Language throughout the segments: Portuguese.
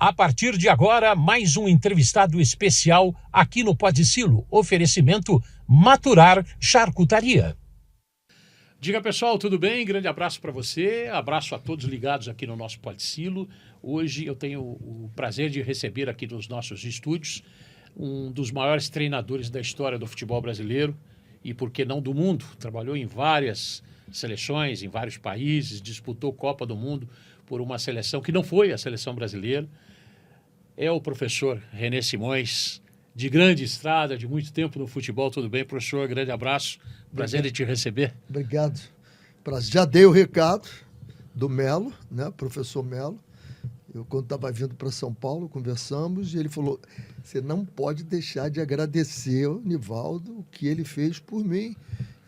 A partir de agora, mais um entrevistado especial aqui no Podicilo. Oferecimento Maturar Charcutaria. Diga, pessoal, tudo bem? Grande abraço para você, abraço a todos ligados aqui no nosso Podicilo. Hoje eu tenho o prazer de receber aqui nos nossos estúdios um dos maiores treinadores da história do futebol brasileiro e, por que não, do mundo. Trabalhou em várias seleções, em vários países, disputou Copa do Mundo por uma seleção que não foi a seleção brasileira. É o professor René Simões, de grande estrada, de muito tempo no futebol. Tudo bem, professor? Grande abraço. Prazer de te receber. Obrigado. Já dei o recado do Melo, né, professor Melo. Eu, quando estava vindo para São Paulo, conversamos e ele falou: você não pode deixar de agradecer ao Nivaldo o que ele fez por mim.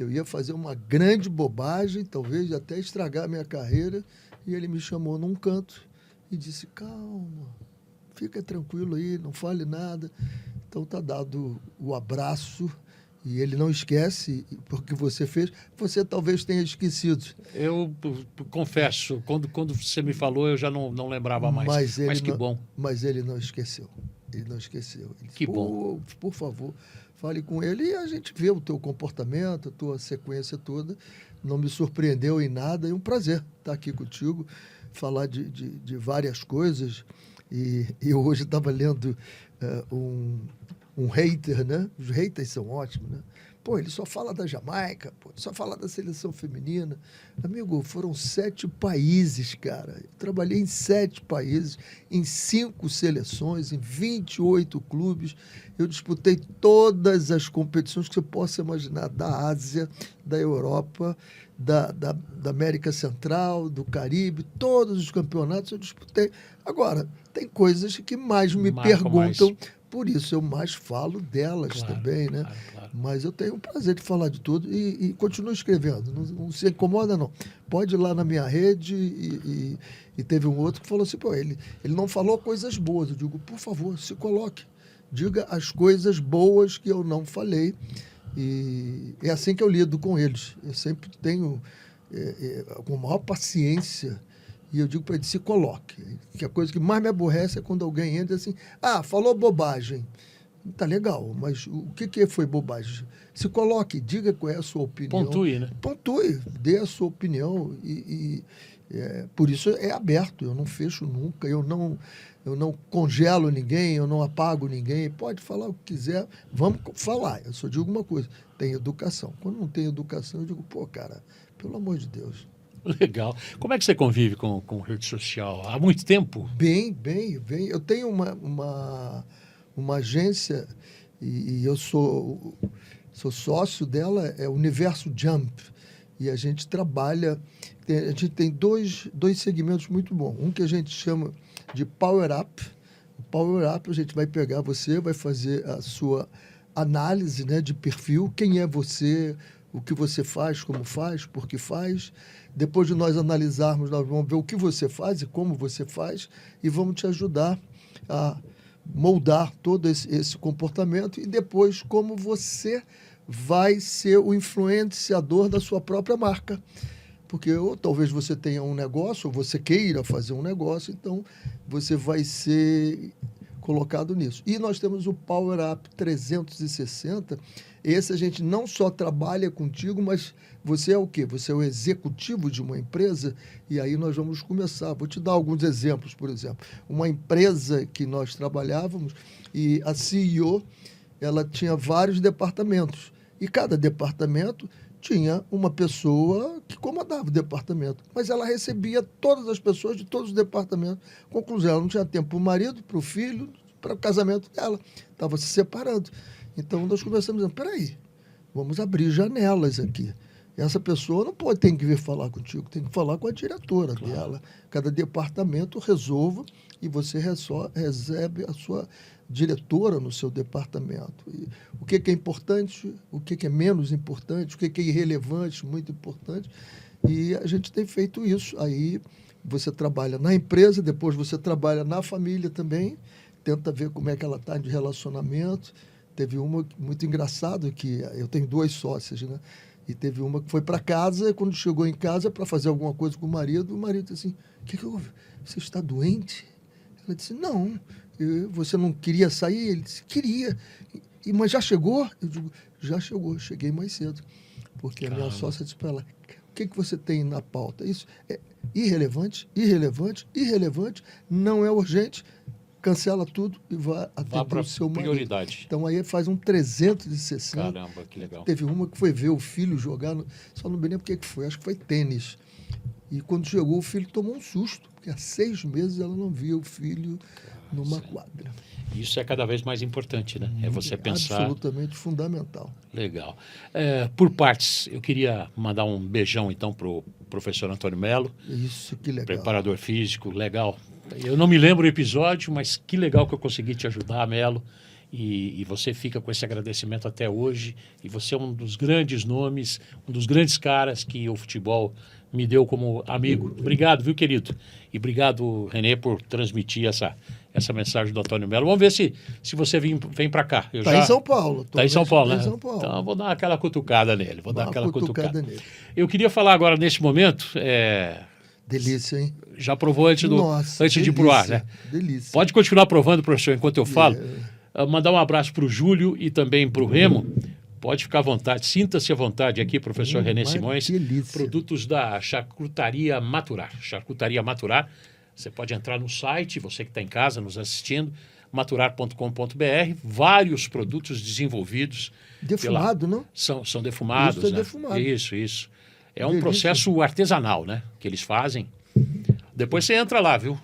Eu ia fazer uma grande bobagem, talvez até estragar a minha carreira. E ele me chamou num canto e disse: calma, fica tranquilo aí, não fale nada. Então está dado o abraço e ele não esquece porque você fez. Você talvez tenha esquecido. Eu confesso, quando você me falou eu já não lembrava mais, mas que bom. Mas ele não esqueceu. Ele não esqueceu. Ele disse: que bom. Por favor, fale com ele e a gente vê o teu comportamento, a tua sequência toda. Não me surpreendeu em nada. É um prazer estar aqui contigo, falar de várias coisas. E eu hoje estava lendo um hater, né? Os haters são ótimos, né? Pô, ele só fala da Jamaica, pô, ele só fala da seleção feminina. Amigo, foram 7 países, cara. Eu trabalhei em 7 países, em 5 seleções, em 28 clubes. Eu disputei todas as competições que você possa imaginar, da Ásia, da Europa, da América Central, do Caribe, todos os campeonatos eu disputei. Agora, tem coisas que mais me perguntam, por isso eu mais falo delas também, né? Claro. Mas eu tenho o prazer de falar de tudo e continuo escrevendo, não se incomoda não. Pode ir lá na minha rede e teve um outro que falou assim: pô, ele não falou coisas boas. Eu digo: por favor, se coloque, diga as coisas boas que eu não falei. E é assim que eu lido com eles. Eu sempre tenho com a maior paciência. E eu digo para ele: se coloque. Que a coisa que mais me aborrece é quando alguém entra assim: falou bobagem. Tá legal, mas o que foi bobagem? Se coloque, diga qual é a sua opinião. Pontue, né? Pontue, dê a sua opinião. Por isso é aberto, eu não fecho nunca, eu não congelo ninguém, eu não apago ninguém. Pode falar o que quiser, vamos falar. Eu só digo uma coisa: tem educação. Quando não tem educação, eu digo: pô, cara, pelo amor de Deus. Legal. Como é que você convive com rede social? Há muito tempo? Bem. Eu tenho uma agência e eu sou sócio dela, é Universo Jump. E a gente trabalha, a gente tem dois segmentos muito bons. Um que a gente chama de Power Up. O Power Up, a gente vai pegar você, vai fazer a sua análise, né, de perfil, quem é você, o que você faz, como faz, por que faz. Depois de nós analisarmos, nós vamos ver o que você faz e como você faz e vamos te ajudar a moldar todo esse comportamento e depois como você vai ser o influenciador da sua própria marca. Porque talvez você tenha um negócio, ou você queira fazer um negócio, então você vai ser colocado nisso. E nós temos o Power Up 360. Esse a gente não só trabalha contigo, mas você é o quê? Você é o executivo de uma empresa e aí nós vamos começar. Vou te dar alguns exemplos, por exemplo. Uma empresa que nós trabalhávamos e a CEO, ela tinha vários departamentos e cada departamento tinha uma pessoa que comandava o departamento, mas ela recebia todas as pessoas de todos os departamentos. Conclusão, ela não tinha tempo para o marido, para o filho, para o casamento dela. Estava se separando. Então, nós começamos dizendo: peraí, vamos abrir janelas aqui. Essa pessoa tem que vir falar contigo, tem que falar com a diretora dela. Cada departamento resolva e você recebe a sua diretora no seu departamento. E o que é importante, o que é menos importante, o que é irrelevante, muito importante. E a gente tem feito isso. Aí você trabalha na empresa, depois você trabalha na família também, tenta ver como é que ela está de relacionamento. Teve uma muito engraçada, que eu tenho 2 sócias, né? E teve uma que foi para casa, e quando chegou em casa para fazer alguma coisa com o marido disse assim: o que houve? Você está doente? Ela disse, não, você não queria sair? Ele disse, queria. Mas já chegou? Eu digo, já chegou, cheguei mais cedo. Porque a minha sócia disse para ela, o que você tem na pauta? Isso é irrelevante, não é urgente, cancela tudo e vá atender o seu marido. Prioridade. Então aí faz um 360. Caramba, que legal. Teve uma que foi ver o filho jogar, só não me lembro o que foi, acho que foi tênis. E quando chegou, o filho tomou um susto, porque há 6 meses ela não via o filho numa quadra. Isso é cada vez mais importante, né? É você pensar... Absolutamente fundamental. Legal. Por partes, eu queria mandar um beijão, então, para o professor Antônio Melo. Isso, que legal. Preparador físico, legal. Eu não me lembro o episódio, mas que legal que eu consegui te ajudar, Melo. E você fica com esse agradecimento até hoje. E você é um dos grandes nomes, um dos grandes caras que o futebol me deu como amigo. Obrigado, viu, querido? E obrigado, Renê, por transmitir essa mensagem do Antônio Melo. Vamos ver se você vem para cá. Está em São Paulo. Está em São Paulo, né? São Paulo. Então eu vou dar aquela cutucada nele. Nele. Eu queria falar agora, nesse momento... Delícia, hein? Já provou antes de ir para o ar, né? Delícia. Pode continuar provando, professor, enquanto eu falo. Mandar um abraço para o Júlio e também para o Remo. Pode ficar à vontade, sinta-se à vontade aqui, professor Renê Simões. Delícia. Produtos da Charcutaria Maturar. Charcutaria Maturar. Você pode entrar no site, você que está em casa nos assistindo, maturar.com.br. Vários produtos desenvolvidos. Defumado, não? São defumados. Isso é né? defumado. Isso. É um processo artesanal, né? Que eles fazem. Depois você entra lá, viu?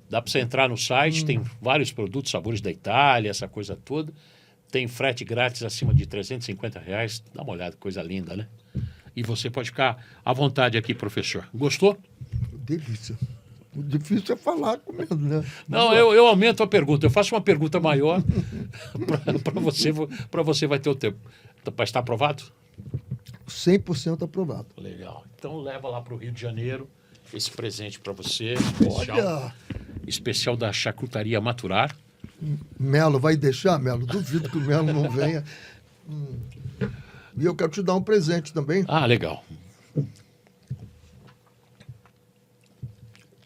Dá para você entrar no site, tem vários produtos, sabores da Itália, essa coisa toda. Tem frete grátis acima de R$350. Dá uma olhada, coisa linda, né? E você pode ficar à vontade aqui, professor. Gostou? Delícia. O difícil é falar comendo, né? Não, eu aumento a pergunta. Eu faço uma pergunta maior para você vai ter o tempo. Para estar aprovado? 100% aprovado. Legal. Então leva lá para o Rio de Janeiro esse presente para você, especial da Charcutaria Maturar. Melo, vai deixar, Melo? Duvido que o Melo não venha. E eu quero te dar um presente também. Ah, legal.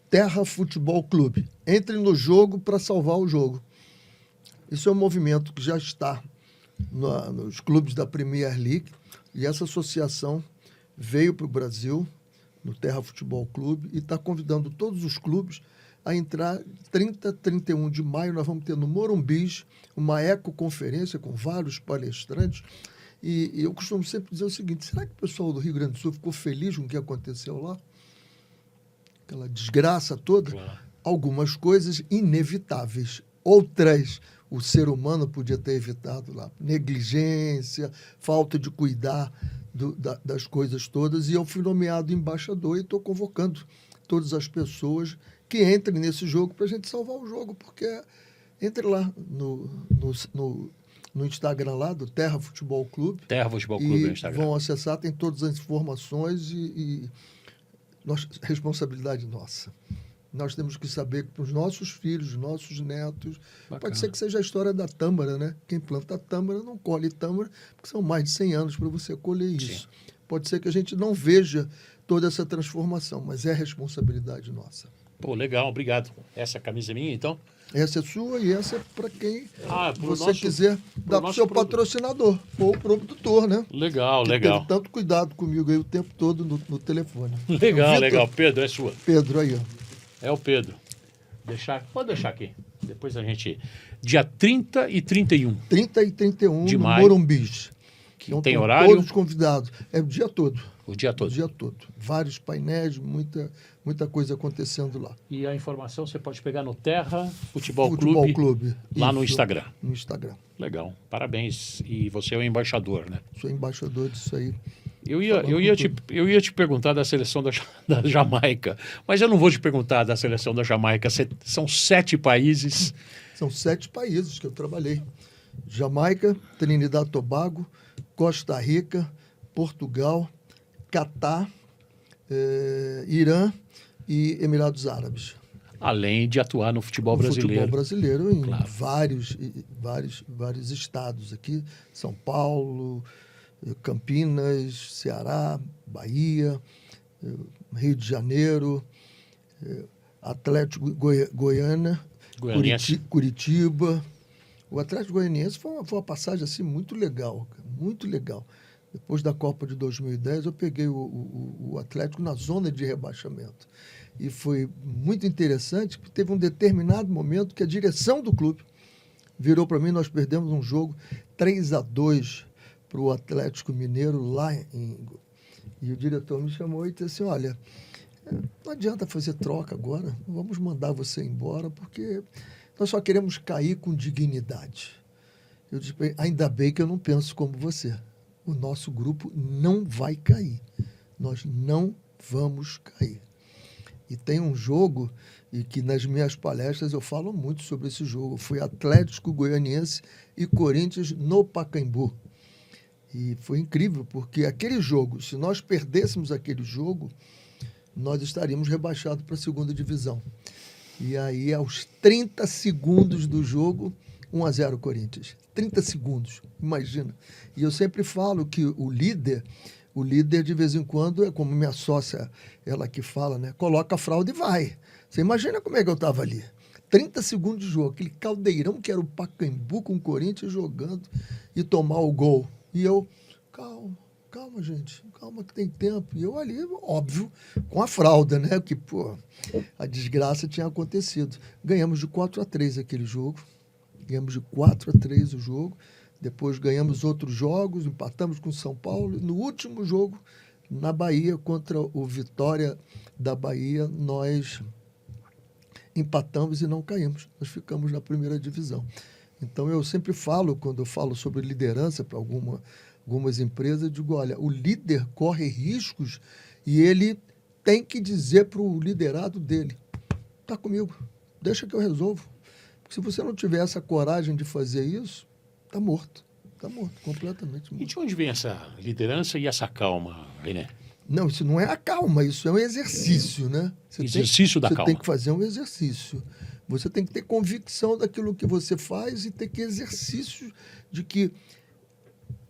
Terra Futebol Clube. Entre no jogo para salvar o jogo. Isso é um movimento que já está nos clubes da Premier League. E essa associação veio para o Brasil, no Terra Futebol Clube, e está convidando todos os clubes a entrar 30, 31 de maio. Nós vamos ter no Morumbis uma ecoconferência com vários palestrantes. E eu costumo sempre dizer o seguinte, será que o pessoal do Rio Grande do Sul ficou feliz com o que aconteceu lá? Aquela desgraça toda? Claro. Algumas coisas inevitáveis. Outras o ser humano podia ter evitado lá. Negligência, falta de cuidar das coisas todas. E eu fui nomeado embaixador e estou convocando todas as pessoas que entrem nesse jogo para a gente salvar o jogo, porque entre lá no Instagram lá do Terra Futebol Clube. Terra Futebol Clube no Instagram. Vão acessar, tem todas as informações responsabilidade nossa. Nós temos que saber que para os nossos filhos, nossos netos, bacana. Pode ser que seja a história da tâmara, né? Quem planta tâmara não colhe tâmara, porque são mais de 100 anos para você colher isso. Sim. Pode ser que a gente não veja toda essa transformação, mas é responsabilidade nossa. Pô, legal, obrigado. Essa camisa é minha, então? Essa é sua e essa é para quem você quiser dar para o seu patrocinador ou o produtor, né? Legal, que legal. Teve tanto cuidado comigo aí o tempo todo no telefone. Legal, legal. Pedro, é sua. Pedro, aí, ó. É o Pedro. Pode deixar aqui. Depois a gente... Dia 30 e 31. 30 e 31 de no maio. Morumbis. Então, tem horário? Todos convidados. É o dia todo. O dia todo? O dia todo. Vários painéis, muita coisa acontecendo lá. E a informação você pode pegar no Terra Futebol Clube. Lá no Instagram. No Instagram. Legal. Parabéns. E você é o embaixador, né? Sou embaixador disso aí. Eu ia te perguntar da seleção da Jamaica, mas eu não vou te perguntar da seleção da Jamaica. São 7 países. São 7 países que eu trabalhei. Jamaica, Trinidad e Tobago, Costa Rica, Portugal, Catar, Irã e Emirados Árabes. Além de atuar no futebol brasileiro. Futebol brasileiro em claro. vários estados aqui. São Paulo, Campinas, Ceará, Bahia, Rio de Janeiro, Atlético Goiânia, Goianiense. Curitiba. O Atlético Goianiense foi uma passagem assim, muito legal, cara, muito legal. Depois da Copa de 2010, eu peguei o Atlético na zona de rebaixamento. E foi muito interessante, porque teve um determinado momento que a direção do clube virou para mim, nós perdemos um jogo 3-2 para o Atlético Mineiro lá e o diretor me chamou e disse assim, olha, não adianta fazer troca agora, vamos mandar você embora, porque nós só queremos cair com dignidade. Eu disse, ainda bem que eu não penso como você. O nosso grupo não vai cair. Nós não vamos cair. E tem um jogo, e que nas minhas palestras eu falo muito sobre esse jogo. Foi Atlético Goianiense e Corinthians no Pacaembu. E foi incrível, porque aquele jogo, se nós perdêssemos aquele jogo, nós estaríamos rebaixados para a segunda divisão. E aí, aos 30 segundos do jogo, 1-0 Corinthians. 30 segundos, imagina. E eu sempre falo que o líder, de vez em quando, é como minha sócia, ela que fala, né? Coloca a fralda e vai. Você imagina como é que eu estava ali. 30 segundos de jogo, aquele caldeirão que era o Pacaembu com o Corinthians jogando e tomar o gol. E eu, calma, gente, calma que tem tempo. E eu ali, óbvio, com a fralda, né? Que, pô, a desgraça tinha acontecido. Ganhamos de 4-3 aquele jogo. Ganhamos de 4-3 o jogo. Depois ganhamos outros jogos, empatamos com o São Paulo. No último jogo, na Bahia, contra o Vitória da Bahia, nós empatamos e não caímos. Nós ficamos na primeira divisão. Então, eu sempre falo, quando eu falo sobre liderança para algumas empresas, eu digo, olha, o líder corre riscos e ele tem que dizer para o liderado dele, está comigo, deixa que eu resolvo. Porque se você não tiver essa coragem de fazer isso, está morto, completamente morto. E de onde vem essa liderança e essa calma, René? Não, isso não é a calma, isso é um exercício, né? Exercício da calma. Você tem que fazer um exercício. Você tem que ter convicção daquilo que você faz e ter que exercício de que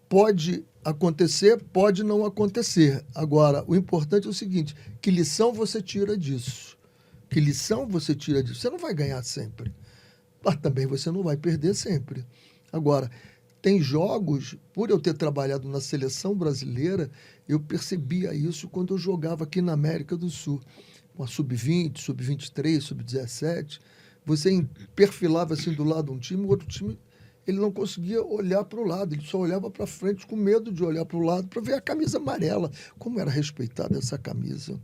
pode acontecer, pode não acontecer. Agora, o importante é o seguinte, que lição você tira disso? Que lição você tira disso? Você não vai ganhar sempre, mas também você não vai perder sempre. Agora, tem jogos, por eu ter trabalhado na seleção brasileira, eu percebia isso quando eu jogava aqui na América do Sul. Uma sub-20, sub-23, sub-17. Você perfilava assim do lado de um time, o outro time ele não conseguia olhar para o lado, ele só olhava para frente com medo de olhar para o lado para ver a camisa amarela. Como era respeitada essa camisa.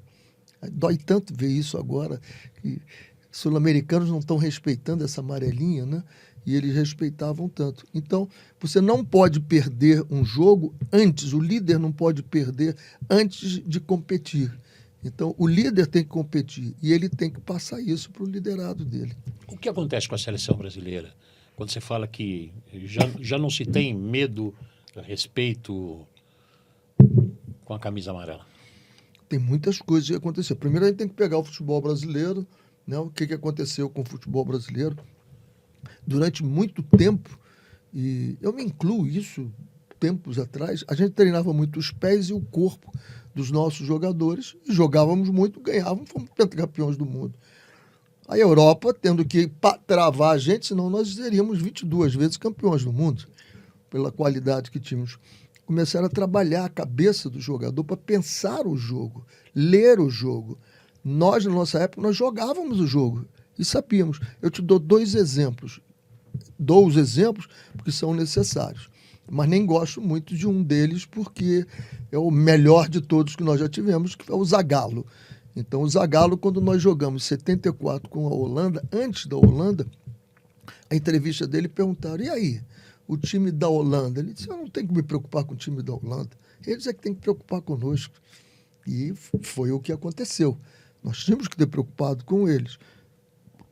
Dói tanto ver isso agora, que sul-americanos não estão respeitando essa amarelinha, né? E eles respeitavam tanto. Então, você não pode perder um jogo antes, o líder não pode perder antes de competir. Então, o líder tem que competir e ele tem que passar isso para o liderado dele. O que acontece com a seleção brasileira? Quando você fala que já não se tem medo, respeito com a camisa amarela? Tem muitas coisas que aconteceram. Primeiro, a gente tem que pegar o futebol brasileiro, né? O que aconteceu com o futebol brasileiro durante muito tempo, e eu me incluo isso, tempos atrás, a gente treinava muito os pés e o corpo dos nossos jogadores, e jogávamos muito, ganhávamos, fomos pentacampeões do mundo. A Europa tendo que travar a gente, senão nós seríamos 22 vezes campeões do mundo, pela qualidade que tínhamos. Começaram a trabalhar a cabeça do jogador para pensar o jogo, ler o jogo. Nós, na nossa época, nós jogávamos o jogo e sabíamos. Eu te dou dois exemplos. Dou os exemplos porque são necessários, mas nem gosto muito de um deles porque é o melhor de todos que nós já tivemos, que é o Zagallo. Então, o Zagallo, quando nós jogamos 74 com a Holanda, antes da Holanda, a entrevista dele perguntaram, e aí, o time da Holanda? Ele disse, eu não tenho que me preocupar com o time da Holanda, eles é que têm que preocupar conosco. E foi o que aconteceu. Nós tínhamos que ter preocupado com eles.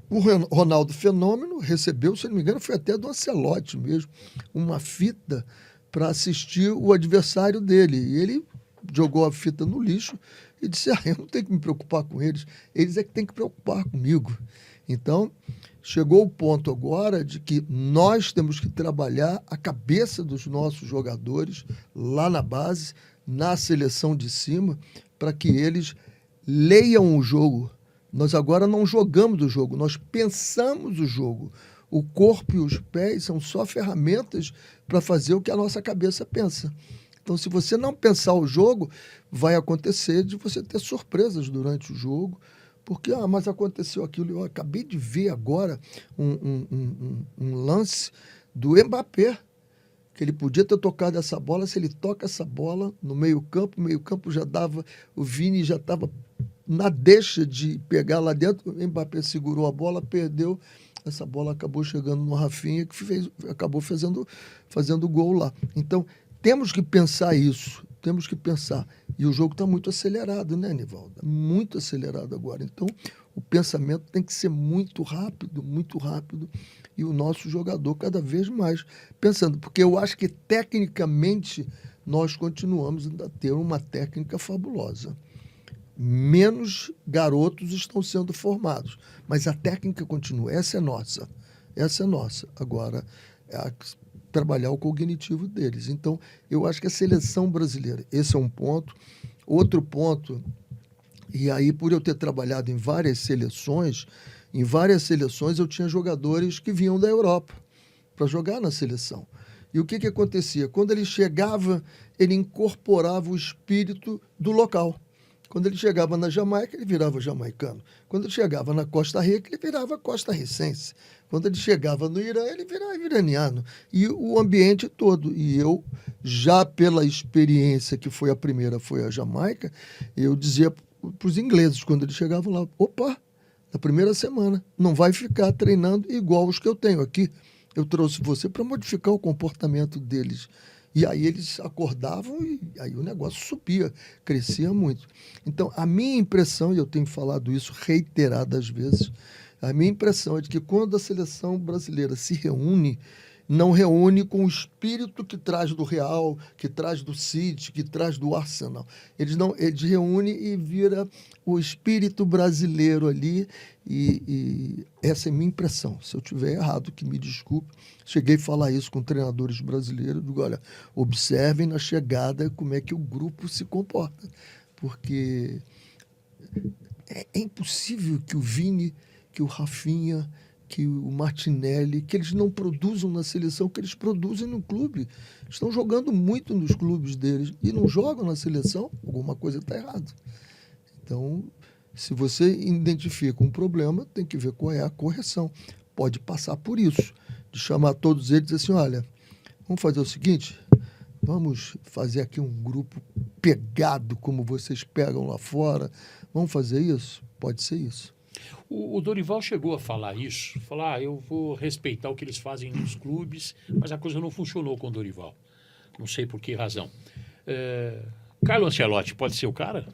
O Ronaldo Fenômeno recebeu, se não me engano, foi até do Ancelotti mesmo, uma fita para assistir o adversário dele. E ele jogou a fita no lixo e disse, eu não tenho que me preocupar com eles é que têm que preocupar comigo. Então, chegou o ponto agora de que nós temos que trabalhar a cabeça dos nossos jogadores lá na base, na seleção de cima, para que eles leiam o jogo, Nós agora não jogamos o jogo, nós pensamos o jogo. O corpo e os pés são só ferramentas para fazer o que a nossa cabeça pensa. Então, se você não pensar o jogo, vai acontecer de você ter surpresas durante o jogo, porque, mas aconteceu aquilo. Eu acabei de ver agora um lance do Mbappé, que ele podia ter tocado essa bola. Se ele toca essa bola no meio-campo já dava, o Vini já estava na deixa de pegar lá dentro, o Mbappé segurou a bola, perdeu, essa bola acabou chegando no Rafinha, que acabou fazendo gol lá. Então, temos que pensar isso, temos que pensar. E o jogo está muito acelerado, né, Nivaldo? Muito acelerado agora. Então, o pensamento tem que ser muito rápido, e o nosso jogador cada vez mais pensando. Porque eu acho que, tecnicamente, nós continuamos a ter uma técnica fabulosa. Menos garotos estão sendo formados, mas a técnica continua. Essa é nossa. Agora, trabalhar o cognitivo deles. Então, eu acho que a seleção brasileira, esse é um ponto. Outro ponto, e aí por eu ter trabalhado em várias seleções eu tinha jogadores que vinham da Europa para jogar na seleção. E o que acontecia? Quando ele chegava, ele incorporava o espírito do local. Quando ele chegava na Jamaica, ele virava jamaicano. Quando ele chegava na Costa Rica, ele virava costarricense. Quando ele chegava no Irã, ele virava iraniano. E o ambiente todo. E eu, já pela experiência que foi a primeira, foi a Jamaica, eu dizia para os ingleses, quando eles chegavam lá, opa, na primeira semana, não vai ficar treinando igual os que eu tenho aqui. Eu trouxe você para modificar o comportamento deles. E aí eles acordavam e aí o negócio subia, crescia muito. Então, a minha impressão, e eu tenho falado isso reiteradas vezes, a minha impressão é de que quando a seleção brasileira se reúne, não reúne com o espírito que traz do Real, que traz do City, que traz do Arsenal. Eles reúnem e vira o espírito brasileiro ali, e essa é a minha impressão. Se eu estiver errado, que me desculpe. Cheguei a falar isso com treinadores brasileiros, digo, olha, observem na chegada como é que o grupo se comporta, porque é impossível que o Vini, que o Rafinha, que o Martinelli, que eles não produzam na seleção, que eles produzem no clube. Estão jogando muito nos clubes deles e não jogam na seleção, alguma coisa está errada. Então, se você identifica um problema, tem que ver qual é a correção. Pode passar por isso, de chamar todos eles e dizer assim, olha, vamos fazer o seguinte, vamos fazer aqui um grupo pegado, como vocês pegam lá fora, vamos fazer isso? Pode ser isso. O Dorival chegou a falar isso, falar, eu vou respeitar o que eles fazem nos clubes, mas a coisa não funcionou com o Dorival. Não sei por que razão. Carlo Ancelotti pode ser o cara?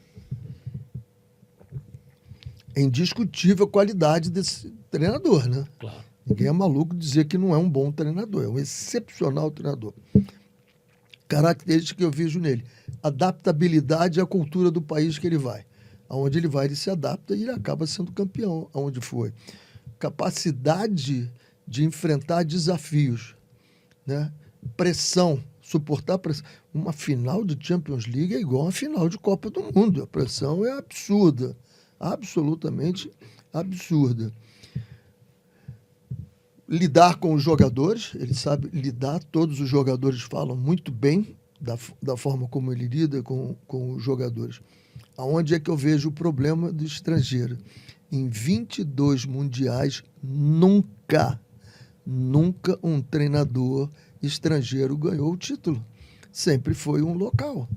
É indiscutível a qualidade desse treinador, né? Claro. Ninguém é maluco dizer que não é um bom treinador, é um excepcional treinador. Característica que eu vejo nele, adaptabilidade à cultura do país que ele vai. Aonde ele vai, ele se adapta e ele acaba sendo campeão, aonde foi. Capacidade de enfrentar desafios, né? Pressão, suportar pressão. Uma final de Champions League é igual a uma final de Copa do Mundo. A pressão é absurda, absolutamente absurda. Lidar com os jogadores, ele sabe lidar, todos os jogadores falam muito bem da forma como ele lida com os jogadores. Aonde é que eu vejo o problema do estrangeiro? Em 22 mundiais, nunca um treinador estrangeiro ganhou o título. Sempre foi um local.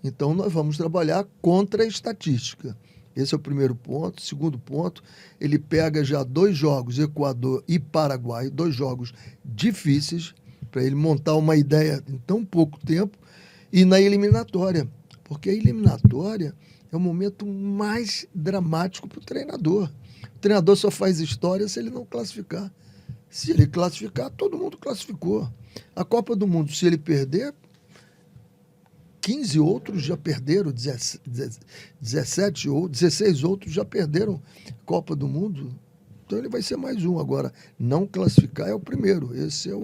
Então, nós vamos trabalhar contra a estatística. Esse é o primeiro ponto. Segundo ponto, ele pega já 2 jogos, Equador e Paraguai, 2 jogos difíceis, para ele montar uma ideia em tão pouco tempo, e na eliminatória. Porque a eliminatória é o momento mais dramático para o treinador. O treinador só faz história se ele não classificar. Se ele classificar, todo mundo classificou. A Copa do Mundo, se ele perder, 15 outros já perderam, 17 ou 16 outros já perderam a Copa do Mundo. Então ele vai ser mais um. Agora, não classificar é o primeiro. Esse é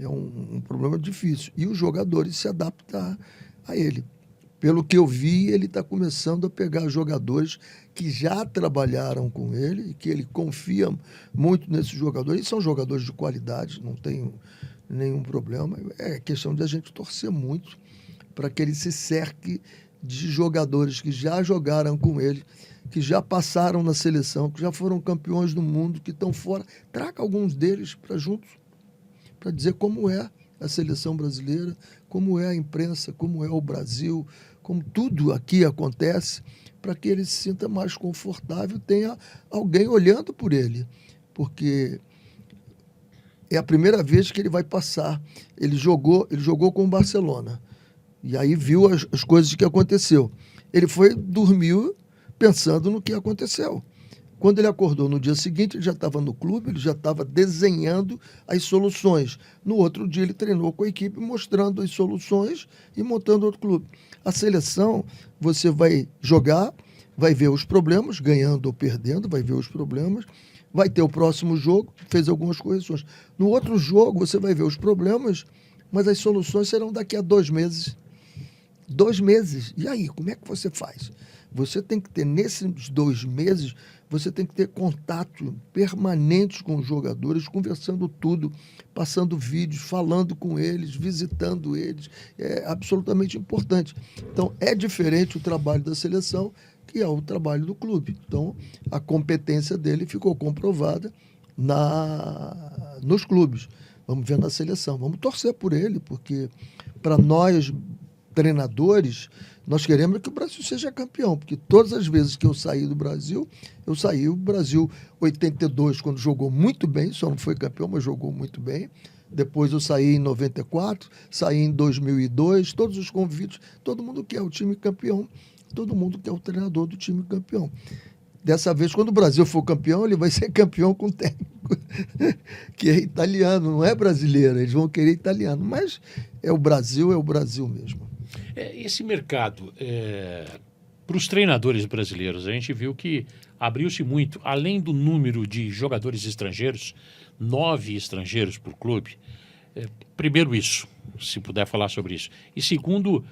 um problema difícil. E os jogadores se adaptam a ele. Pelo que eu vi, ele está começando a pegar jogadores que já trabalharam com ele e que ele confia muito nesses jogadores. E são jogadores de qualidade, não tenho nenhum problema. É questão de a gente torcer muito para que ele se cerque de jogadores que já jogaram com ele, que já passaram na seleção, que já foram campeões do mundo, que estão fora. Traga alguns deles para juntos, para dizer como é a seleção brasileira, como é a imprensa, como é o Brasil, como tudo aqui acontece, para que ele se sinta mais confortável, tenha alguém olhando por ele, porque é a primeira vez que ele vai passar. Ele jogou com o Barcelona, e aí viu as coisas que aconteceu. Ele dormiu pensando no que aconteceu. Quando ele acordou no dia seguinte, ele já estava no clube, ele já estava desenhando as soluções. No outro dia, ele treinou com a equipe, mostrando as soluções e montando outro clube. A seleção, você vai jogar, vai ver os problemas, ganhando ou perdendo, vai ver os problemas, vai ter o próximo jogo, fez algumas correções. No outro jogo, você vai ver os problemas, mas as soluções serão daqui a 2 meses. 2 meses. E aí, como é que você faz? Você tem que ter, nesses 2 meses, você tem que ter contato permanente com os jogadores, conversando tudo, passando vídeos, falando com eles, visitando eles. É absolutamente importante. Então, é diferente o trabalho da seleção, que é o trabalho do clube. Então, a competência dele ficou comprovada nos clubes. Vamos ver na seleção. Vamos torcer por ele, porque para nós, treinadores, nós queremos que o Brasil seja campeão, porque todas as vezes que eu saí do Brasil, o Brasil 82, quando jogou muito bem, só não foi campeão, mas jogou muito bem. Depois eu saí em 94, saí em 2002, todos os convites, todo mundo quer o time campeão, todo mundo quer o treinador do time campeão. Dessa vez, quando o Brasil for campeão, ele vai ser campeão com técnico que é italiano, não é brasileiro, eles vão querer italiano, mas é o Brasil mesmo. Esse mercado, para os treinadores brasileiros, a gente viu que abriu-se muito, além do número de jogadores estrangeiros, 9 estrangeiros por clube. Primeiro isso, se puder falar sobre isso. E segundo, o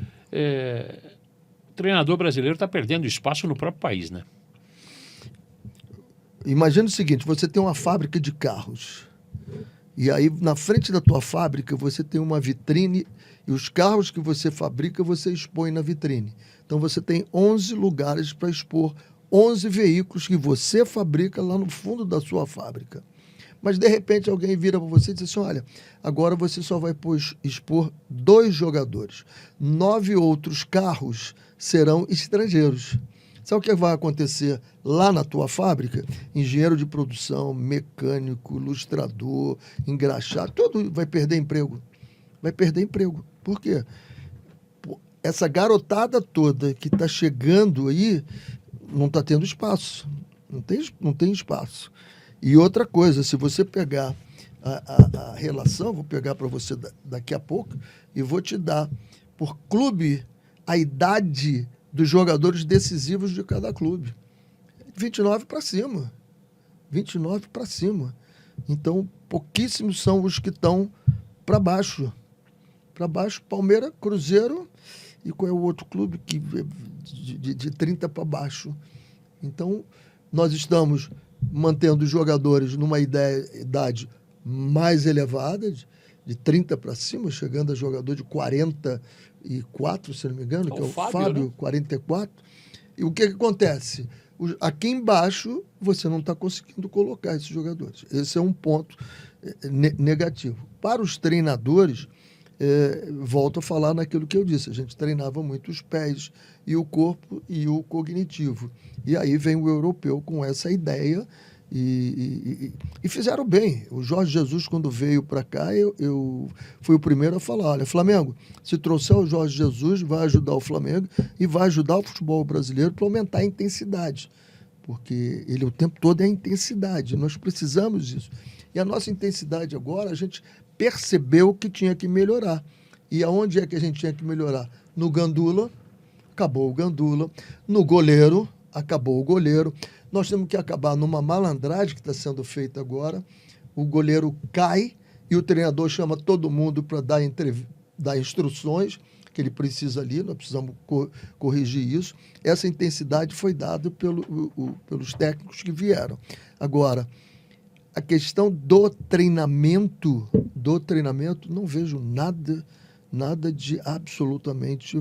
treinador brasileiro está perdendo espaço no próprio país, né? Imagina o seguinte, você tem uma fábrica de carros, e aí na frente da tua fábrica você tem uma vitrine, e os carros que você fabrica você expõe na vitrine. Então você tem 11 lugares para expor 11 veículos que você fabrica lá no fundo da sua fábrica. Mas de repente alguém vira para você e diz assim, olha, agora você só vai expor 2 jogadores. 9 outros carros serão estrangeiros. Sabe o que vai acontecer lá na tua fábrica? Engenheiro de produção, mecânico, lustrador, engraxado, todo vai perder emprego. Vai perder emprego. Por quê? Essa garotada toda que está chegando aí não está tendo espaço. Não tem espaço. E outra coisa, se você pegar a relação, vou pegar para você daqui a pouco, e vou te dar por clube a idade dos jogadores decisivos de cada clube. 29 para cima. 29 para cima. Então, pouquíssimos são os que estão para baixo. Para baixo, Palmeiras, Cruzeiro e qual é o outro clube que de 30 para baixo. Então, nós estamos mantendo os jogadores numa idade mais elevada, de 30 para cima, chegando a jogador de 44, se não me engano, que é o Fábio, né? 44. E o que acontece? Aqui embaixo, você não está conseguindo colocar esses jogadores. Esse é um ponto negativo. Para os treinadores, volto a falar naquilo que eu disse, a gente treinava muito os pés e o corpo e o cognitivo. E aí vem o europeu com essa ideia e fizeram bem. O Jorge Jesus, quando veio para cá, eu fui o primeiro a falar, olha, Flamengo, se trouxer o Jorge Jesus, vai ajudar o Flamengo e vai ajudar o futebol brasileiro para aumentar a intensidade. Porque ele o tempo todo é a intensidade, nós precisamos disso. E a nossa intensidade agora, a gente percebeu que tinha que melhorar. E aonde é que a gente tinha que melhorar? No Gandula, acabou o Gandula. No goleiro, acabou o goleiro. Nós temos que acabar numa malandragem que está sendo feita agora. O goleiro cai e o treinador chama todo mundo para dar instruções, que ele precisa ali, nós precisamos corrigir isso. Essa intensidade foi dada pelos técnicos que vieram. Agora, a questão do treinamento, não vejo nada de absolutamente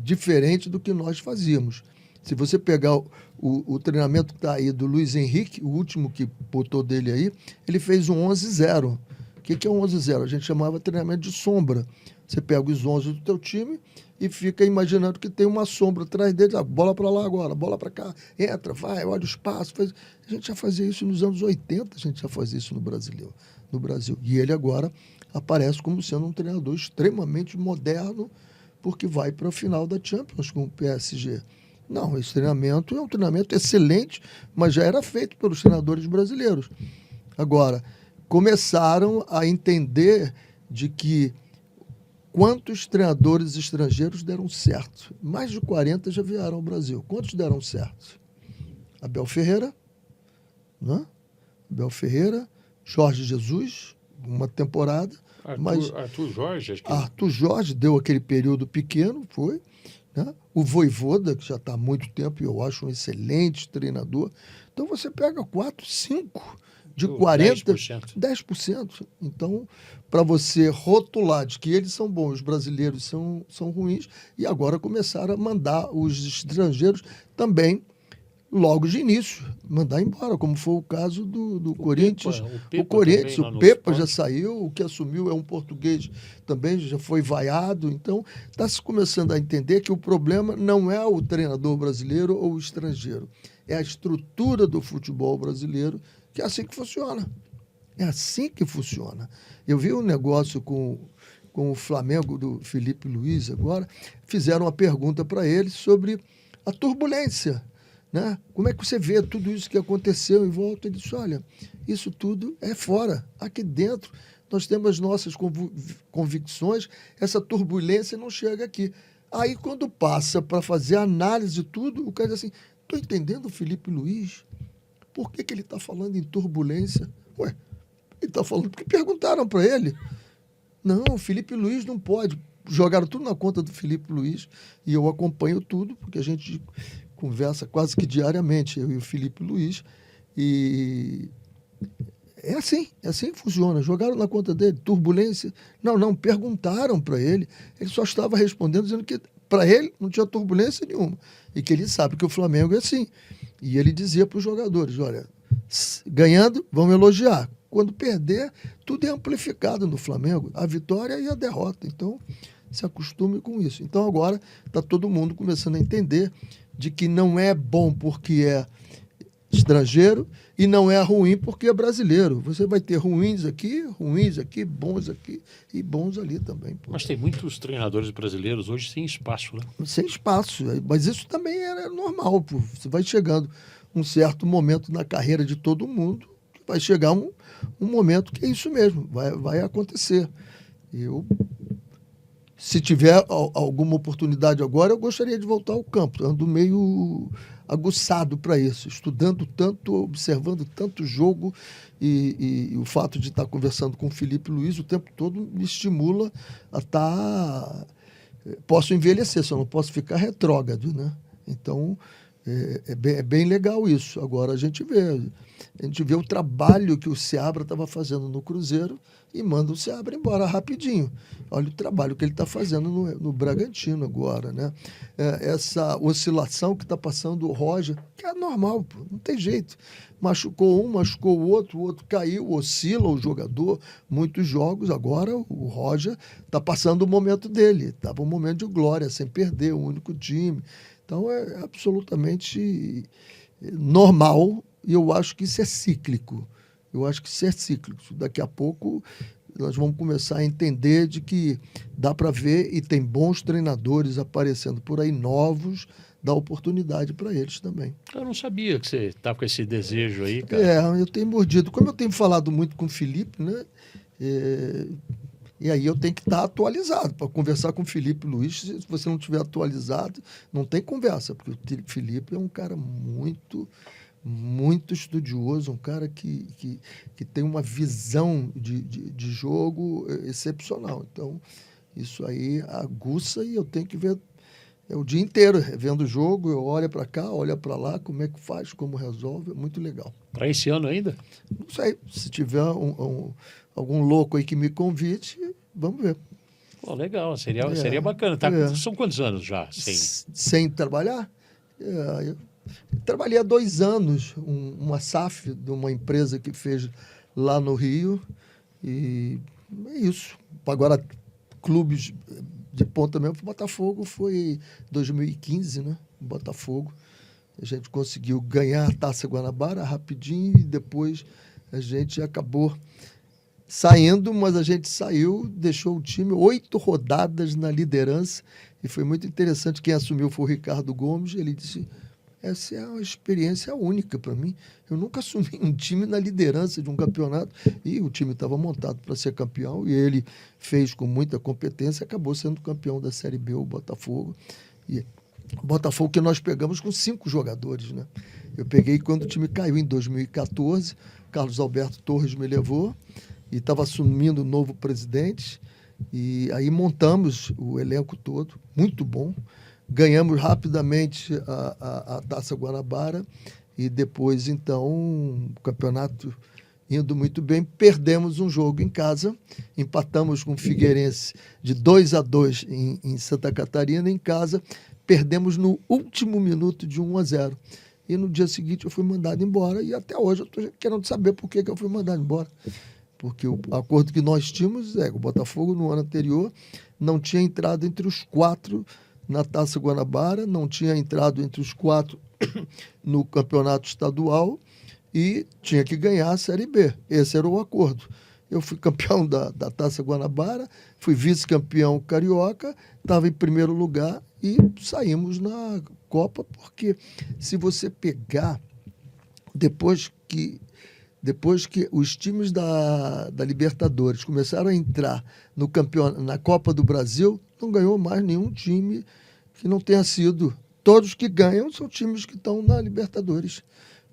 diferente do que nós fazíamos. Se você pegar o treinamento que está aí do Luiz Henrique, o último que botou dele aí, ele fez um 11-0. O que é um 11-0? A gente chamava treinamento de sombra. Você pega os 11 do teu time e fica imaginando que tem uma sombra atrás deles. Bola para lá agora, bola para cá, entra, vai, olha o espaço. Faz... A gente já fazia isso nos anos 80, a gente já fazia isso no Brasil. E ele agora aparece como sendo um treinador extremamente moderno, porque vai para a final da Champions com o PSG. Não, esse treinamento é um treinamento excelente, mas já era feito pelos treinadores brasileiros. Agora, começaram a entender de que quantos treinadores estrangeiros deram certo. Mais de 40 já vieram ao Brasil. Quantos deram certo? Abel Ferreira, né? Abel Ferreira, Jorge Jesus, uma temporada. Arthur Jorge, acho que... Arthur Jorge deu aquele período pequeno, foi. Né? O Vojvoda, que já está há muito tempo, e eu acho um excelente treinador. Então você pega 4, 5 de 40, 10%. Então, para você rotular de que eles são bons, os brasileiros são ruins, e agora começaram a mandar os estrangeiros também, logo de início, mandar embora, como foi o caso do Corinthians. O Corinthians, o Pepa já saiu, o que assumiu é um português também, já foi vaiado. Então, está se começando a entender que o problema não é o treinador brasileiro ou o estrangeiro, é a estrutura do futebol brasileiro, que é assim que funciona. É assim que funciona. Eu vi um negócio com o Flamengo do Felipe Luiz agora, fizeram uma pergunta para ele sobre a turbulência. Né? Como é que você vê tudo isso que aconteceu em volta? Ele disse, olha, isso tudo é fora. Aqui dentro nós temos as nossas convicções, essa turbulência não chega aqui. Aí quando passa para fazer a análise de tudo, o cara diz assim, estou entendendo o Felipe Luiz, por que ele está falando em turbulência? Ué, ele está falando porque perguntaram para ele. Não, o Felipe Luiz não pode. Jogaram tudo na conta do Felipe Luiz e eu acompanho tudo, porque a gente conversa quase que diariamente, eu e o Felipe Luiz, e é assim que funciona. Jogaram na conta dele, turbulência. Não, perguntaram para ele, ele só estava respondendo dizendo que para ele não tinha turbulência nenhuma, e que ele sabe que o Flamengo é assim. E ele dizia para os jogadores, olha, ganhando, vão elogiar. Quando perder, tudo é amplificado no Flamengo, a vitória e a derrota. Então, se acostume com isso. Então, agora está todo mundo começando a entender de que não é bom porque é estrangeiro e não é ruim porque é brasileiro. Você vai ter ruins aqui, bons aqui e bons ali também. Pô. Mas tem muitos treinadores brasileiros hoje sem espaço, né? Sem espaço. Mas isso também é normal. Pô. Você vai chegando um certo momento na carreira de todo mundo, vai chegar um momento que é isso mesmo, vai acontecer. Se tiver alguma oportunidade agora, eu gostaria de voltar ao campo. Ando meio aguçado para isso, estudando tanto, observando tanto jogo e o fato de estar conversando com o Felipe Luiz o tempo todo me estimula a estar... Posso envelhecer, só não posso ficar retrógrado, né? Então, é bem legal isso. Agora a gente vê o trabalho que o Seabra estava fazendo no Cruzeiro e manda o Seabra embora rapidinho. Olha o trabalho que ele está fazendo no Bragantino agora, né? Essa oscilação que está passando o Roger, que é normal, pô, não tem jeito. Machucou um, machucou o outro caiu, oscila o jogador, muitos jogos. Agora o Roger está passando o momento dele, estava um momento de glória, sem perder, o único time. Então é absolutamente normal e eu acho que isso é cíclico. Daqui a pouco nós vamos começar a entender de que dá para ver e tem bons treinadores aparecendo por aí, novos, dá oportunidade para eles também. Eu não sabia que você estava com esse desejo aí, cara. Eu tenho mordido. Como eu tenho falado muito com o Felipe, né? E aí eu tenho que estar atualizado para conversar com o Felipe Luiz. Se você não estiver atualizado, não tem conversa, porque o Felipe é um cara muito estudioso, um cara que tem uma visão de jogo excepcional. Então, Isso aí aguça e eu tenho que ver o dia inteiro vendo o jogo, eu olho para cá, olho para lá, como é que faz, como resolve, é muito legal. Para esse ano ainda? Não sei, se tiver algum louco aí que me convide, vamos ver. Pô, legal, seria bacana. São quantos anos já sem trabalhar? Eu trabalhei há 2 anos, uma SAF de uma empresa que fez lá no Rio, e é isso. Agora, clubes de ponta mesmo, o Botafogo foi 2015, né? O Botafogo. A gente conseguiu ganhar a Taça Guanabara rapidinho e depois a gente acabou saindo, mas a gente saiu, deixou o time 8 rodadas na liderança e foi muito interessante. Quem assumiu foi o Ricardo Gomes. Ele disse: essa é uma experiência única para mim. Eu nunca assumi um time na liderança de um campeonato e o time estava montado para ser campeão e ele fez com muita competência, acabou sendo campeão da Série B, o Botafogo. E o Botafogo que nós pegamos com 5 jogadores, né? Eu peguei quando o time caiu em 2014, Carlos Alberto Torres me levou e estava assumindo o novo presidente e aí montamos o elenco todo, muito bom. Ganhamos rapidamente a Taça Guanabara e depois, então, o campeonato indo muito bem. Perdemos um jogo em casa, empatamos com o Figueirense de 2-2 em Santa Catarina, em casa. Perdemos no último minuto de 1-0. E no dia seguinte eu fui mandado embora e até hoje eu estou querendo saber por que eu fui mandado embora. Porque o acordo que nós tínhamos o Botafogo no ano anterior não tinha entrado entre os 4 na Taça Guanabara, não tinha entrado entre os 4 no campeonato estadual e tinha que ganhar a Série B. Esse era o acordo. Eu fui campeão da Taça Guanabara, fui vice-campeão carioca, estava em primeiro lugar e saímos na Copa, porque se você pegar, depois que os times da Libertadores começaram a entrar na Copa do Brasil, não ganhou mais nenhum time que não tenha sido. Todos que ganham são times que estão na Libertadores,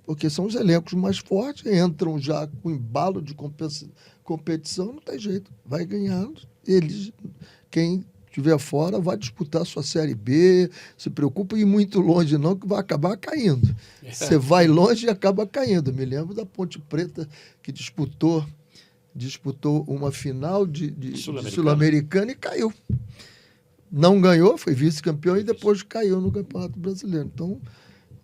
porque são os elencos mais fortes, entram já com embalo de competição, não tem jeito, vai ganhando. Quem estiver fora vai disputar sua Série B, se preocupa em ir muito longe não, que vai acabar caindo. Você vai longe e acaba caindo. Me lembro da Ponte Preta, que disputou uma final de Sul-Americana e caiu. Não ganhou, foi vice-campeão e depois caiu no Campeonato Brasileiro. Então,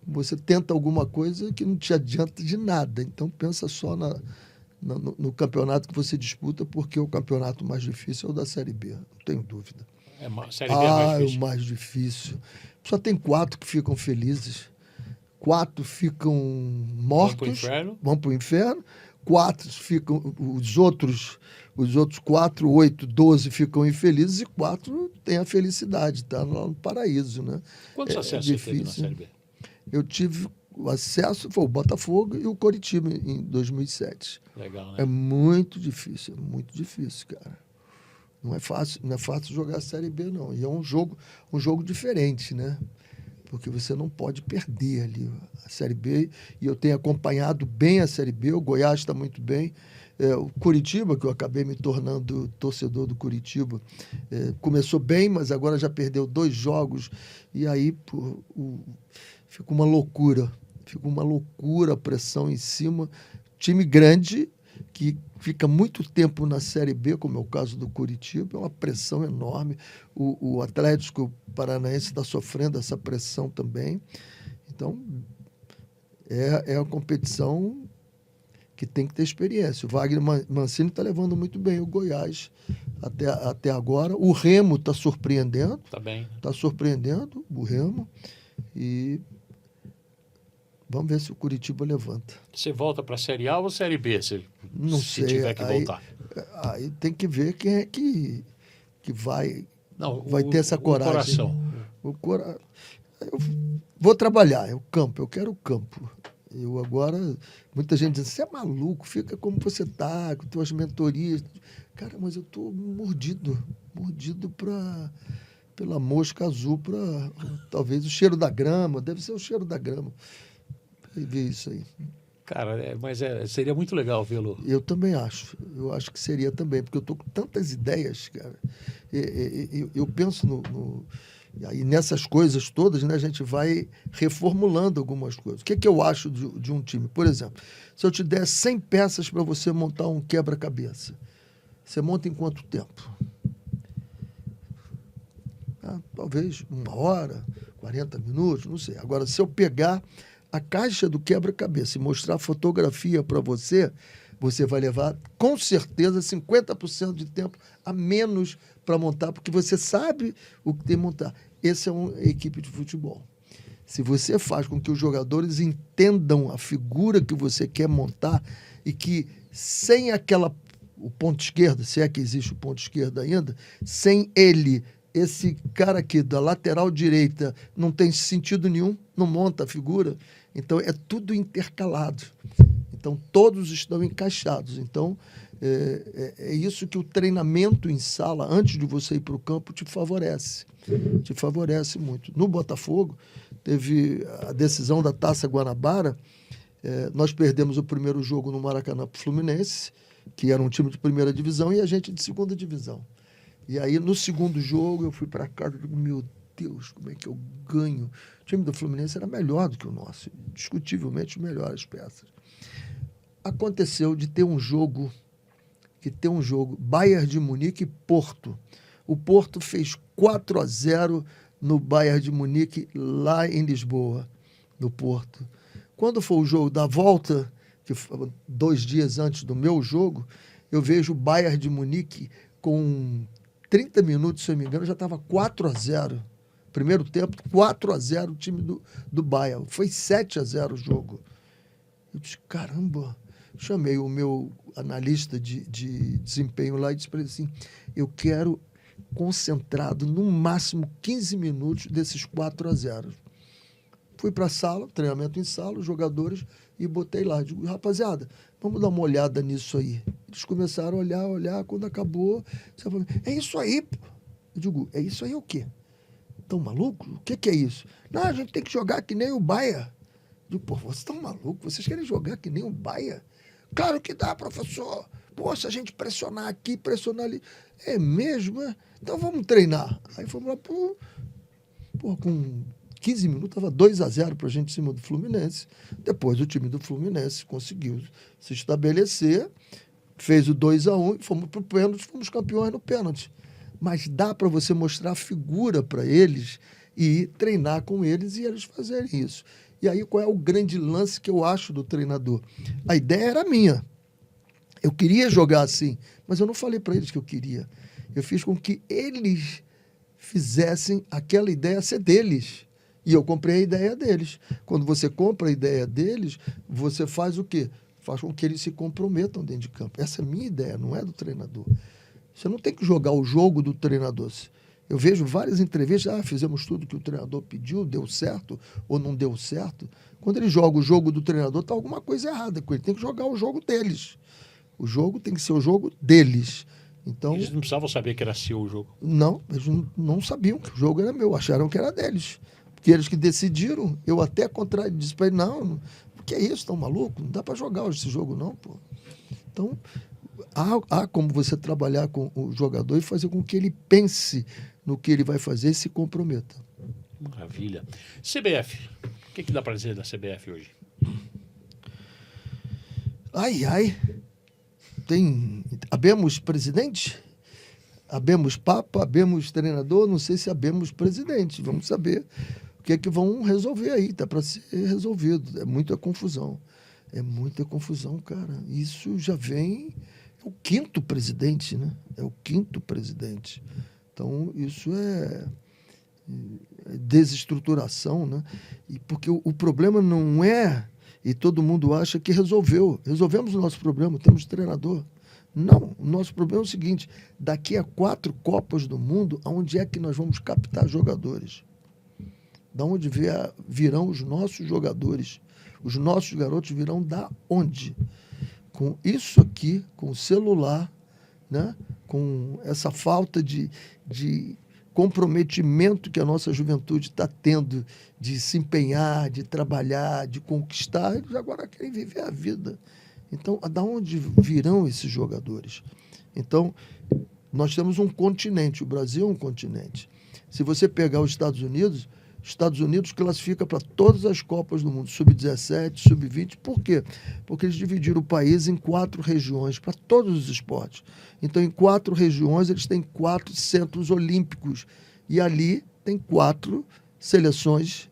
você tenta alguma coisa que não te adianta de nada. Então, pensa só no campeonato que você disputa, porque o campeonato mais difícil é o da Série B, não tenho dúvida. A Série B é mais difícil. É o mais difícil. Só tem 4 que ficam felizes. 4 ficam mortos, vão para o inferno. 4 ficam, os outros 4, 8, 12 ficam infelizes e 4 têm a felicidade, tá lá no paraíso, né? Quantos acessos você teve na Série B? Eu tive o acesso, foi o Botafogo e o Coritiba em 2007. Legal, né? É muito difícil, cara. Não é fácil jogar a Série B, não. E é um jogo diferente, né? Porque você não pode perder ali a Série B. E eu tenho acompanhado bem a Série B, o Goiás está muito bem. O Coritiba, que eu acabei me tornando torcedor do Coritiba, começou bem, mas agora já perdeu 2 jogos. E aí fica uma loucura a pressão em cima. Time grande que fica muito tempo na Série B, como é o caso do Coritiba, é uma pressão enorme. O Atlético Paranaense está sofrendo essa pressão também. Então, é a competição que tem que ter experiência. O Wagner Mancini está levando muito bem o Goiás até agora. O Remo está surpreendendo. Está bem. Está surpreendendo o Remo. E vamos ver se o Coritiba levanta. Você volta para a Série A ou Série B, se tiver que voltar? Aí tem que ver quem é que vai ter essa coragem. Coração. Eu vou trabalhar, é o campo, eu quero o campo. Eu agora, muita gente diz, você é maluco, fica como você está, com tuas mentorias. Cara, mas eu estou mordido pela mosca azul, para talvez o cheiro da grama, deve ser o cheiro da grama. Ver isso aí. Cara, mas seria muito legal vê-lo. Eu também acho. Eu acho que seria também, porque eu estou com tantas ideias, cara. Eu penso e aí nessas coisas todas, né, a gente vai reformulando algumas coisas. O que eu acho de um time? Por exemplo, se eu te der 100 peças para você montar um quebra-cabeça, você monta em quanto tempo? Talvez 1 hora, 40 minutos, não sei. Agora, se eu pegar a caixa do quebra-cabeça e mostrar a fotografia para você, você vai levar, com certeza, 50% de tempo a menos para montar, porque você sabe o que tem que montar. Essa é uma equipe de futebol. Se você faz com que os jogadores entendam a figura que você quer montar e que sem o ponto esquerdo, se é que existe o ponto esquerdo ainda, sem ele, esse cara aqui da lateral direita não tem sentido nenhum, não monta a figura. Então, é tudo intercalado. Então, todos estão encaixados. Então, é isso que o treinamento em sala, antes de você ir para o campo, te favorece. Te favorece muito. No Botafogo, teve a decisão da Taça Guanabara. Nós perdemos o primeiro jogo no Maracanã para o Fluminense, que era um time de primeira divisão, e a gente de segunda divisão. E aí, no segundo jogo, eu fui para casa e digo, meu Deus, como é que eu ganho? O time do Fluminense era melhor do que o nosso, discutivelmente melhores peças. Aconteceu de ter um jogo, Bayern de Munique e Porto. O Porto fez 4-0 no Bayern de Munique, lá em Lisboa, no Porto. Quando foi o jogo da volta, que foi 2 dias antes do meu jogo, eu vejo o Bayern de Munique com 30 minutos, se eu não me engano, já estava 4-0. Primeiro tempo, 4-0 o time do Bayern. Foi 7-0 o jogo. Eu disse, caramba. Chamei o meu analista de desempenho lá e disse para ele assim, eu quero concentrado no máximo 15 minutos desses 4-0. Fui para a sala, treinamento em sala, os jogadores, e botei lá. Digo, rapaziada, vamos dar uma olhada nisso aí. Eles começaram a olhar, quando acabou, você falou, é isso aí, pô. Eu digo, é isso aí o quê? Estão malucos? O que é isso? Não, a gente tem que jogar que nem o Bayern. Eu digo, pô, vocês estão malucos? Vocês querem jogar que nem o Bayern? Claro que dá, professor. Pô, se a gente pressionar aqui, pressionar ali. É mesmo, é? Então vamos treinar. Aí fomos lá, pô, com 15 minutos, estava 2-0 para a gente em cima do Fluminense. Depois o time do Fluminense conseguiu se estabelecer, fez o 2-1, fomos para o pênalti, fomos campeões no pênalti. Mas dá para você mostrar a figura para eles e treinar com eles e eles fazerem isso. E aí, qual é o grande lance que eu acho do treinador? A ideia era minha. Eu queria jogar assim, mas eu não falei para eles que eu queria. Eu fiz com que eles fizessem aquela ideia ser deles. E eu comprei a ideia deles. Quando você compra a ideia deles, você faz o quê? Faz com que eles se comprometam dentro de campo. Essa é a minha ideia, não é do treinador. Você não tem que jogar o jogo do treinador. Eu vejo várias entrevistas, fizemos tudo que o treinador pediu, deu certo ou não deu certo. Quando ele joga o jogo do treinador, está alguma coisa errada com ele. Tem que jogar o jogo deles. O jogo tem que ser o jogo deles. Então, eles não precisavam saber que era seu o jogo. Não, eles não sabiam que o jogo era meu, acharam que era deles. Porque eles que decidiram, eu até disse para ele, não, o que é isso, estão malucos? Não dá para jogar esse jogo não, pô. Então, há como você trabalhar com o jogador e fazer com que ele pense no que ele vai fazer e se comprometa. Maravilha. CBF, o que dá para dizer da CBF hoje? Habemos presidente, habemos papa, habemos treinador, não sei se habemos presidente. Vamos saber o que é que vão resolver aí, tá para ser resolvido. É muita confusão. É muita confusão, cara. Isso já vem... É o 5º presidente, né? É o 5º presidente. Então, isso é desestruturação, né? E porque o problema não é... E todo mundo acha que resolvemos o nosso problema, temos treinador. Não, o nosso problema é o seguinte, daqui a 4 Copas do Mundo, aonde é que nós vamos captar jogadores? Da onde virão os nossos jogadores? Os nossos garotos virão da onde? Com isso aqui, com o celular, né? Com essa falta de comprometimento que a nossa juventude está tendo de se empenhar, de trabalhar, de conquistar, eles agora querem viver a vida. Então, da onde virão esses jogadores? Então, Nós temos um continente, o Brasil é um continente. Se você pegar os Estados Unidos classifica para todas as Copas do Mundo, sub-17, sub-20. Por quê? Porque eles dividiram o país em 4 regiões, para todos os esportes. Então, em 4 regiões, eles têm 4 centros olímpicos. E ali tem 4 seleções,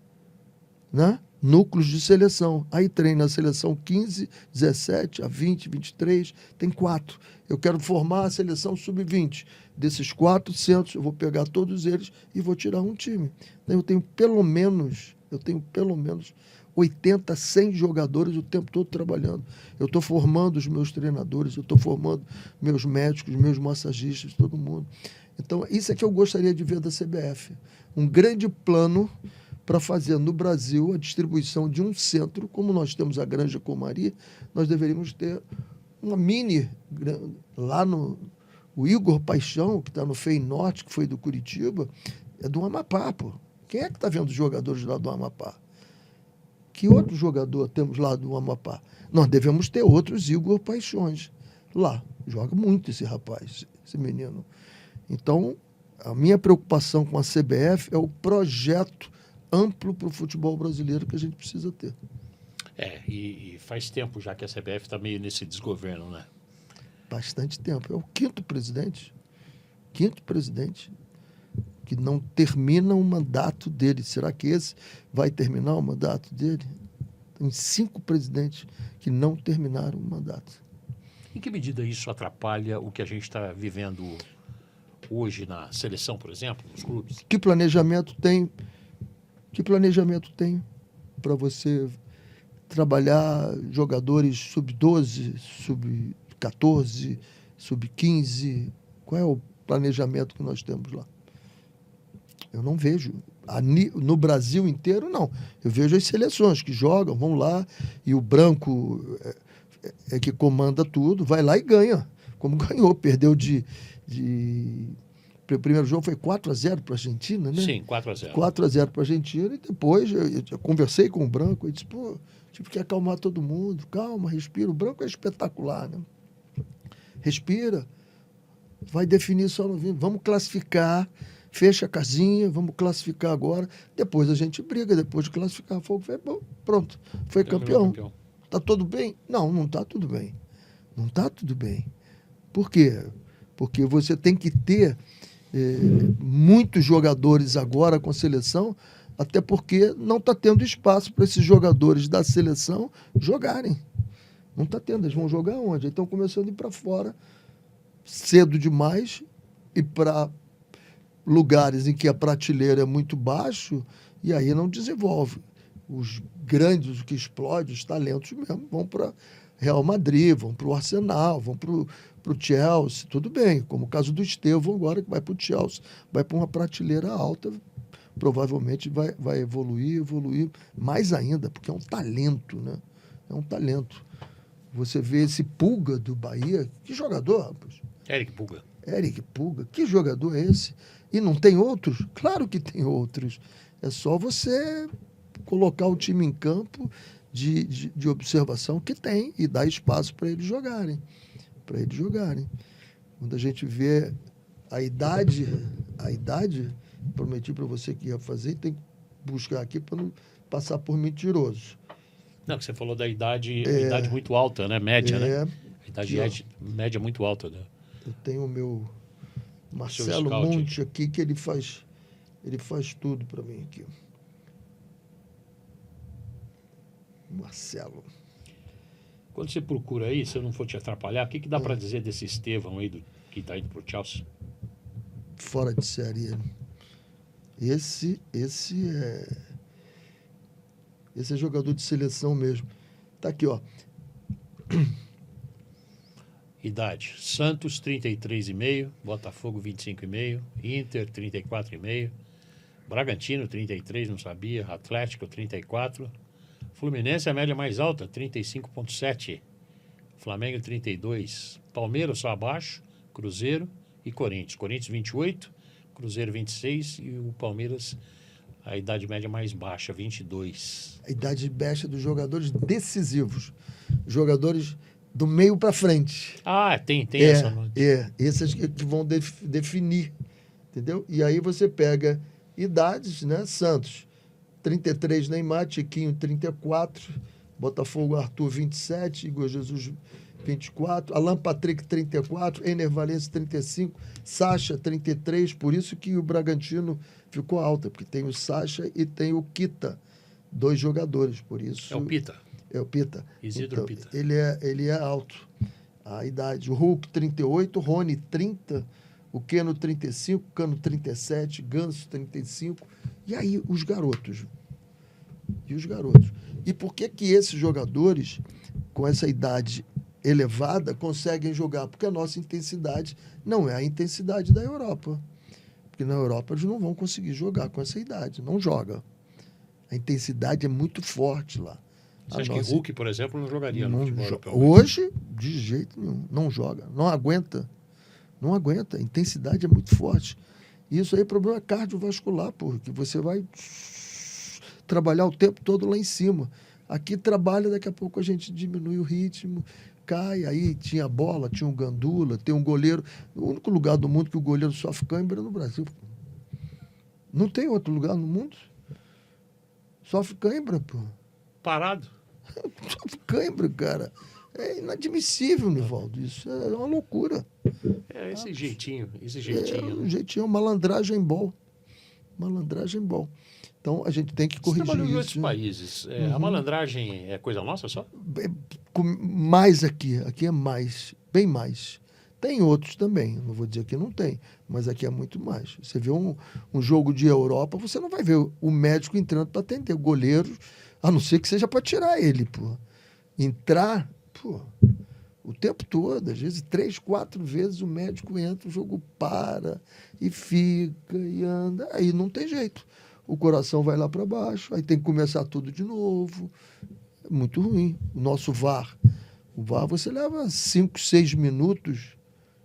né? Núcleos de seleção. Aí treina a seleção 15, 17, a 20, 23, tem 4. Eu quero formar a seleção sub-20. Desses 4 centros, eu vou pegar todos eles e vou tirar um time. Eu tenho pelo menos 80, 100 jogadores o tempo todo trabalhando. Eu estou formando os meus treinadores, eu estou formando meus médicos, meus massagistas, todo mundo. Então, isso é que eu gostaria de ver da CBF. Um grande plano para fazer no Brasil a distribuição de um centro, como nós temos a Granja Comari, nós deveríamos ter uma mini, lá no... O Igor Paixão, que está no Feyenoord, que foi do Curitiba, é do Amapá, pô. Quem é que está vendo os jogadores lá do Amapá? Que outro jogador temos lá do Amapá? Nós devemos ter outros Igor Paixões lá. Joga muito esse rapaz, esse menino. Então, a minha preocupação com a CBF é o projeto amplo para o futebol brasileiro que a gente precisa ter. E faz tempo já que a CBF está meio nesse desgoverno, né? Bastante tempo. É o quinto presidente que não termina o mandato dele. Será que esse vai terminar o mandato dele? Tem 5 presidentes que não terminaram o mandato. Em que medida isso atrapalha o que a gente está vivendo hoje na seleção, por exemplo, nos clubes? Que planejamento tem para você trabalhar jogadores sub-12, sub-14, sub-15? Qual é o planejamento que nós temos lá? Eu não vejo. No Brasil inteiro, não. Eu vejo as seleções que jogam, vão lá, e o branco é que comanda tudo, vai lá e ganha. Como ganhou, perdeu o primeiro jogo foi 4-0 para a Argentina, né? Sim, 4-0. 4-0 para a Argentina, e depois eu conversei com o branco, ele disse, pô, tive que acalmar todo mundo, calma, respira. O branco é espetacular, né? Respira, vai definir só no vídeo, vamos classificar, fecha a casinha, vamos classificar agora, depois a gente briga, depois de classificar, pronto, foi campeão. Tá tudo bem? Não está tudo bem. Não está tudo bem. Por quê? Porque você tem que ter muitos jogadores agora com a seleção, até porque não está tendo espaço para esses jogadores da seleção jogarem. Não está tendo. Eles vão jogar onde? Estão começando a ir para fora cedo demais e para lugares em que a prateleira é muito baixo e aí não desenvolve. Os grandes, os que explodem, os talentos mesmo, vão para Real Madrid, vão para o Arsenal, vão para o Chelsea, tudo bem, como o caso do Estevão agora, que vai para o Chelsea, vai para uma prateleira alta, provavelmente vai evoluir mais ainda, porque é um talento, né? É um talento. Você vê esse Pulga do Bahia, que jogador, rapaz? Eric Pulga, que jogador é esse? E não tem outros? Claro que tem outros. É só você colocar o time em campo de observação que tem e dar espaço para eles jogarem. Quando a gente vê a idade, prometi para você que ia fazer, tem que buscar aqui para não passar por mentiroso. Não, que você falou da idade muito alta, né? Média, né? A idade média muito alta, né? Eu tenho o meu Marcelo Monte aqui, que ele faz tudo para mim aqui. Marcelo. Quando você procura aí, se eu não for te atrapalhar, o que dá para dizer desse Estevão aí que está indo para o Chelsea? Fora de série ele. Esse é jogador de seleção mesmo. Tá aqui, ó. Idade: Santos 33,5, Botafogo 25,5, Inter 34,5, Bragantino 33, não sabia, Atlético 34, Fluminense a média mais alta, 35,7, Flamengo 32, Palmeiras só abaixo, Cruzeiro e Corinthians. Corinthians 28, Cruzeiro 26 e o Palmeiras a idade média mais baixa, 22. A idade baixa dos jogadores decisivos. Jogadores do meio para frente. Ah, tem essa. Esses que vão definir, entendeu? E aí você pega idades, né? Santos, 33 Neymar, Tiquinho, 34, Botafogo, Arthur, 27, Igor Jesus, 24, Alan Patrick, 34, Ener Valencia, 35, Sacha, 33, por isso que o Bragantino ficou alta, porque tem o Sacha e tem o Kita, 2 jogadores, por isso... É o Pita. É o Pita. Isidro Então, Pita. ele é alto, a idade. O Hulk, 38, Rony, 30, o Keno, 35, Cano, 37, Ganso, 35. E aí, os garotos. E por que esses jogadores, com essa idade elevada, conseguem jogar? Porque a nossa intensidade não é a intensidade da Europa. Porque na Europa eles não vão conseguir jogar com essa idade. Não joga. A intensidade é muito forte lá. Você acha que Hulk, por exemplo, não jogaria no futebol europeu? Hoje, de jeito nenhum. Não joga. Não aguenta. Não aguenta. A intensidade é muito forte. E isso aí é problema cardiovascular, porque você vai trabalhar o tempo todo lá em cima. Aqui trabalha, daqui a pouco a gente diminui o ritmo, cai. Aí tinha bola, tinha um gandula, tem um goleiro. O único lugar do mundo que o goleiro sofre cãibra é no Brasil. Não tem outro lugar no mundo. Sofre cãibra, pô. Parado. Sofre cãibra, cara. É inadmissível, Nivaldo. Isso é uma loucura. É esse jeitinho. É um jeitinho, malandragem bom. Malandragem bom. Então, a gente tem que corrigir isso. Você trabalhou em outros países. A malandragem é coisa nossa só? Mais aqui. Aqui é mais. Bem mais. Tem outros também. Não vou dizer que não tem. Mas aqui é muito mais. Você vê um jogo de Europa, você não vai ver o médico entrando para atender. O goleiro, a não ser que seja para tirar ele, pô. Entrar, pô, o tempo todo. Às vezes, 3, 4 vezes o médico entra, o jogo para e fica e anda. Aí não tem jeito. O coração vai lá para baixo, aí tem que começar tudo de novo. É muito ruim. O nosso VAR. O VAR você leva 5, 6 minutos.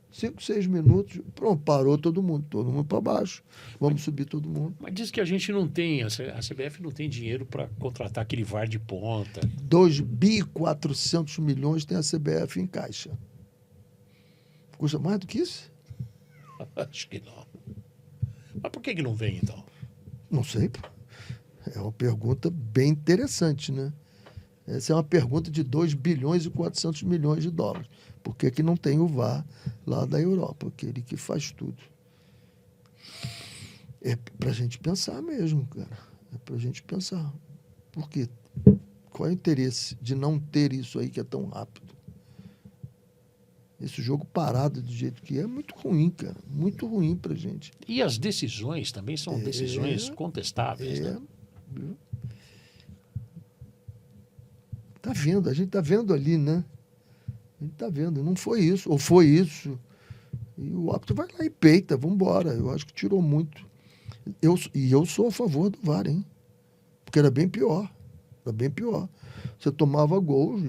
5, 6 minutos, pronto, parou todo mundo para baixo. Vamos subir todo mundo. Mas diz que a gente não tem, a CBF não tem dinheiro para contratar aquele VAR de ponta. 2.400 bilhões tem a CBF em caixa. Custa mais do que isso? Acho que não. Mas por que não vem, então? Não sei. É uma pergunta bem interessante, né? Essa é uma pergunta de 2 bilhões e 400 milhões de dólares. Por que não tem o VAR lá da Europa, aquele que faz tudo? É para a gente pensar mesmo, cara. É para a gente pensar. Por quê? Qual é o interesse de não ter isso aí que é tão rápido? Esse jogo parado do jeito que é muito ruim, cara. Muito ruim para a gente. E as decisões também são decisões contestáveis, né? Tá vendo, a gente tá vendo ali, né? A gente tá vendo, não foi isso, ou foi isso. E o árbitro vai lá e peita, vamos embora. Eu acho que tirou muito. Eu sou a favor do VAR, hein? Porque era bem pior. Era bem pior. Você tomava gol.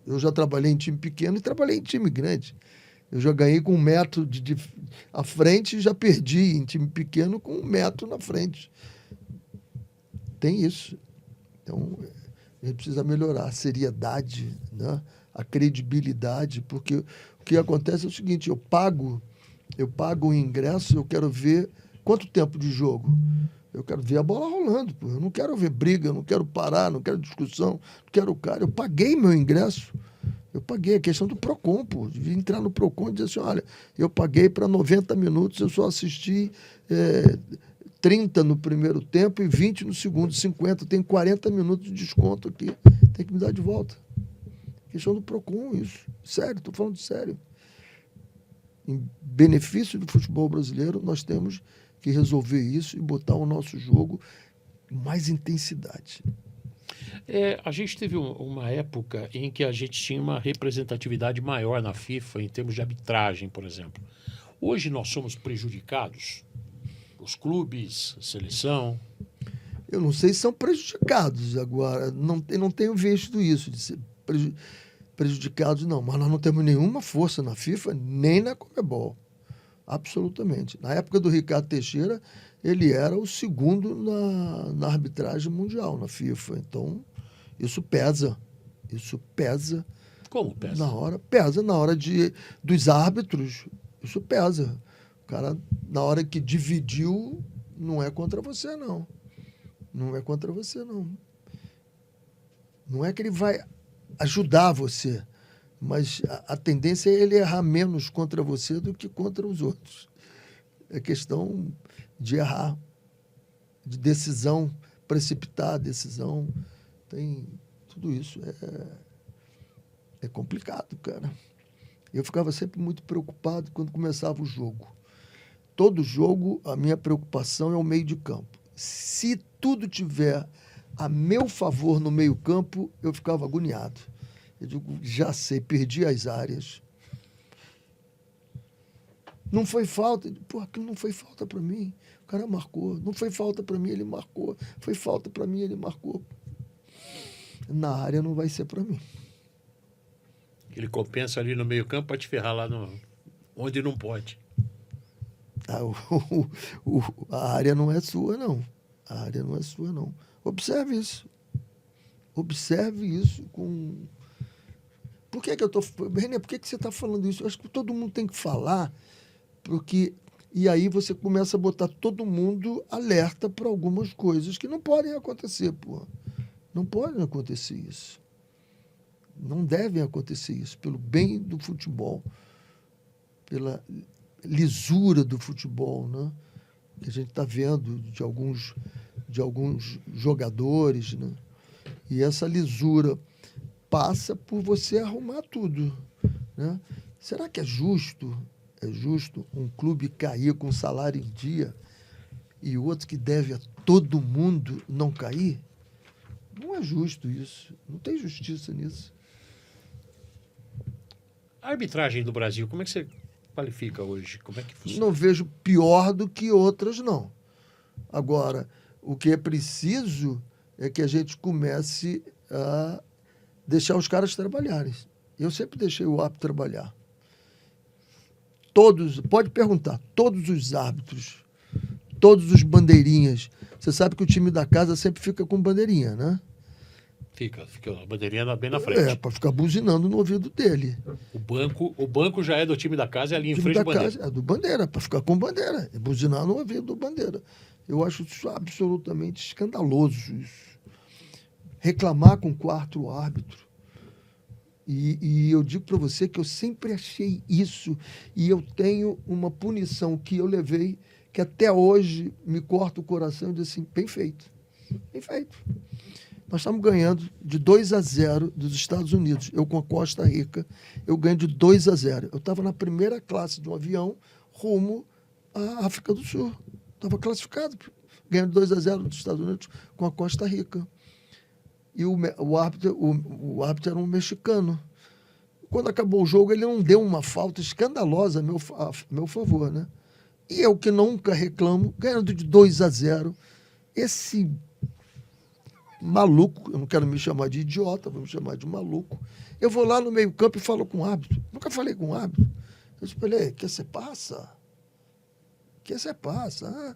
Eu já trabalhei em time pequeno e trabalhei em time grande. Eu já ganhei com 1 metro à frente e já perdi em time pequeno com 1 metro na frente. Tem isso. Então, a gente precisa melhorar a seriedade, né? A credibilidade, porque o que acontece é o seguinte, eu pago o ingresso, eu quero ver quanto tempo de jogo. Eu quero ver a bola rolando, pô. Eu não quero ver briga, eu não quero parar, não quero discussão, não quero cara. Eu paguei meu ingresso. Eu paguei, a questão do PROCON, pô. Devia entrar no PROCON e dizer assim, olha, eu paguei para 90 minutos, eu só assisti 30 no primeiro tempo e 20 no segundo, 50. Tem 40 minutos de desconto aqui. Tem que me dar de volta. Questão do PROCON, isso. Sério, estou falando sério. Em benefício do futebol brasileiro, nós temos que resolver isso e botar o nosso jogo com mais intensidade. A gente teve uma época em que a gente tinha uma representatividade maior na FIFA em termos de arbitragem, por exemplo. Hoje nós somos prejudicados? Os clubes, a seleção? Eu não sei se são prejudicados agora. Não tenho visto isso de ser prejudicados, não. Mas nós não temos nenhuma força na FIFA, nem na Conmebol. Absolutamente. Na época do Ricardo Teixeira, ele era o segundo na arbitragem mundial, na FIFA. Então, isso pesa. Isso pesa. Como pesa? Na hora dos árbitros, isso pesa. O cara, na hora que dividiu, não é contra você, não. Não é contra você, não. Não é que ele vai ajudar você, mas a tendência é ele errar menos contra você do que contra os outros. É questão de errar, de decisão, precipitar a decisão. Tem tudo isso. É complicado, cara. Eu ficava sempre muito preocupado quando começava o jogo. Todo jogo, a minha preocupação é o meio de campo. Se tudo tiver a meu favor no meio campo, eu ficava agoniado. Eu digo, já sei, perdi as áreas. Não foi falta. Pô, aquilo não foi falta para mim. O cara marcou. Não foi falta para mim, ele marcou. Foi falta para mim, ele marcou. Na área não vai ser para mim. Ele compensa ali no meio campo para te ferrar lá onde não pode. A área não é sua, não. A área não é sua, não. Observe isso. Observe isso com... Por que eu estou... René, por que você está falando isso? Eu acho que todo mundo tem que falar, porque... E aí você começa a botar todo mundo alerta para algumas coisas que não podem acontecer, pô. Não pode acontecer isso. Não devem acontecer isso. Pelo bem do futebol, pela lisura do futebol, né? Que a gente está vendo de alguns jogadores, né? E essa lisura passa por você arrumar tudo, né? Será que é justo um clube cair com salário em dia e o outro que deve a todo mundo não cair? Não é justo isso. Não tem justiça nisso. A arbitragem do Brasil, como é que você qualifica hoje? Como é que funciona? Não vejo pior do que outras, não. Agora, o que é preciso é que a gente comece a deixar os caras trabalharem. Eu sempre deixei o árbitro trabalhar. Pode perguntar, todos os árbitros, todos os bandeirinhas. Você sabe que o time da casa sempre fica com bandeirinha, né? Fica a bandeirinha bem na frente. Para ficar buzinando no ouvido dele. O banco já é do time da casa e ali em frente do bandeira. Casa é do bandeira, para ficar com bandeira. É buzinar no ouvido do bandeira. Eu acho isso absolutamente escandaloso. Isso. Reclamar com o quarto árbitro. E eu digo para você que eu sempre achei isso. E eu tenho uma punição que eu levei, que até hoje me corta o coração e diz assim, bem feito. Bem feito. Nós estamos ganhando de 2-0 dos Estados Unidos. Eu com a Costa Rica, eu ganho de 2-0. Eu estava na primeira classe de um avião rumo à África do Sul. Estava classificado, ganhando 2-0 dos Estados Unidos com a Costa Rica. E o árbitro era um mexicano. Quando acabou o jogo, ele não deu uma falta escandalosa a meu favor, né? E eu, que nunca reclamo, ganhando de 2-0, esse maluco, eu não quero me chamar de idiota, vou me chamar de maluco, eu vou lá no meio campo e falo com o árbitro. Nunca falei com o árbitro. Eu disse para ele, que você passa? Que você passa? Ah.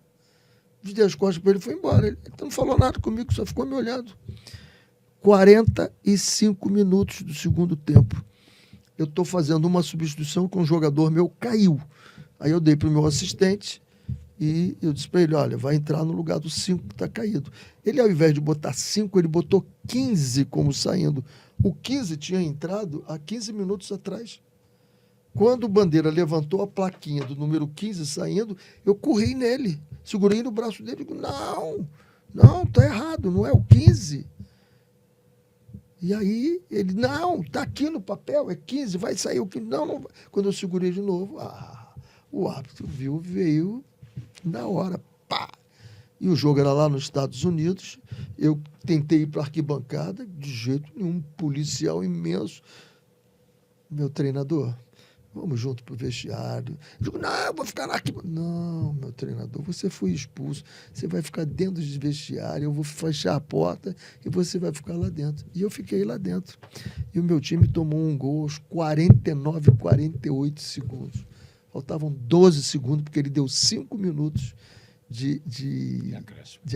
Dei as costas para ele e foi embora. Ele não falou nada comigo, só ficou me olhando. 45 minutos do segundo tempo. Eu estou fazendo uma substituição que um jogador meu caiu. Aí eu dei para o meu assistente e eu disse para ele, olha, vai entrar no lugar do 5 que está caído. Ele, ao invés de botar 5, ele botou 15 como saindo. O 15 tinha entrado há 15 minutos atrás. Quando o Bandeira levantou a plaquinha do número 15 saindo, eu corri nele, segurei no braço dele e digo, não, tá errado, não é o 15. E aí ele, não, tá aqui no papel, é 15, vai sair o 15. Não vai. Quando eu segurei de novo, o árbitro veio na hora, pá! E o jogo era lá nos Estados Unidos, eu tentei ir para a arquibancada, de jeito nenhum, policial imenso. Meu treinador, vamos junto para o vestiário. Eu digo, não, eu vou ficar na arquibancada. Não, meu treinador, você foi expulso, você vai ficar dentro do vestiário, eu vou fechar a porta e você vai ficar lá dentro. E eu fiquei lá dentro. E o meu time tomou um gol aos 49, 48 segundos. Faltavam 12 segundos, porque ele deu 5 minutos de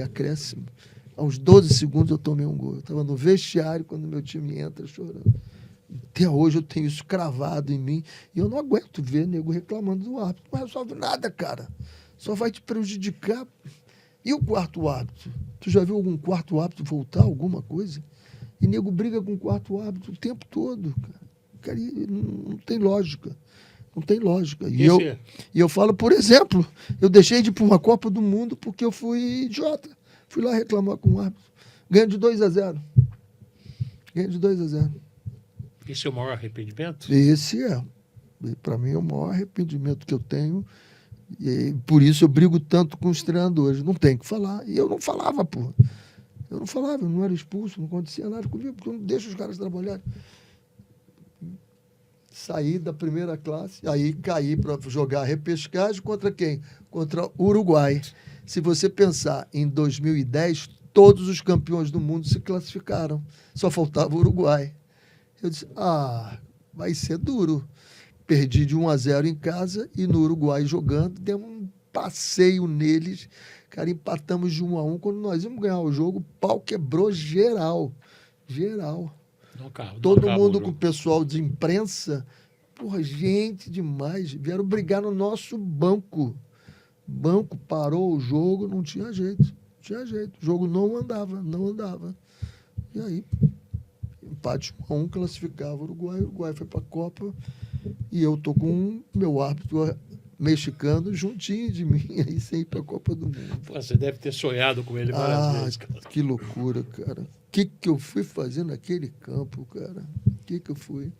acréscimo. Aos 12 segundos eu tomei um gol. Eu estava no vestiário quando meu time entra chorando. Até hoje eu tenho isso cravado em mim. E eu não aguento ver nego reclamando do árbitro. Não resolve nada, cara. Só vai te prejudicar. E o quarto árbitro? Tu já viu algum quarto árbitro voltar alguma coisa? E nego briga com o quarto árbitro o tempo todo, cara. Cara, não tem lógica. Não tem lógica. E eu falo, por exemplo, eu deixei de ir para uma Copa do Mundo porque eu fui idiota. Fui lá reclamar com o árbitro. Ganho de 2-0. Ganho de 2-0. Esse é o maior arrependimento? Esse é. Para mim é o maior arrependimento que eu tenho. E por isso eu brigo tanto com os treinadores. Não tem que falar. E eu não falava, pô. Eu não falava, eu não era expulso, não acontecia nada comigo, porque eu não deixo os caras trabalharem. Saí da primeira classe, aí caí para jogar repescagem contra quem? Contra o Uruguai. Se você pensar em 2010, todos os campeões do mundo se classificaram. Só faltava o Uruguai. Eu disse, vai ser duro. Perdi de 1-0 em casa e no Uruguai jogando, demos um passeio neles. Cara, empatamos de 1-1. Quando nós íamos ganhar o jogo, o pau quebrou geral. Geral. Todo mundo com o pessoal de imprensa, porra, gente demais, vieram brigar no nosso banco. Banco parou o jogo, não tinha jeito. O jogo não andava. E aí, empate 1-1, classificava o Uruguai foi para a Copa, e eu tô com meu árbitro mexicano juntinho de mim, aí sem ir para a Copa do Mundo. Pô, você deve ter sonhado com ele várias vezes, cara. Que loucura, cara. O que eu fui fazer naquele campo, cara? O que eu fui?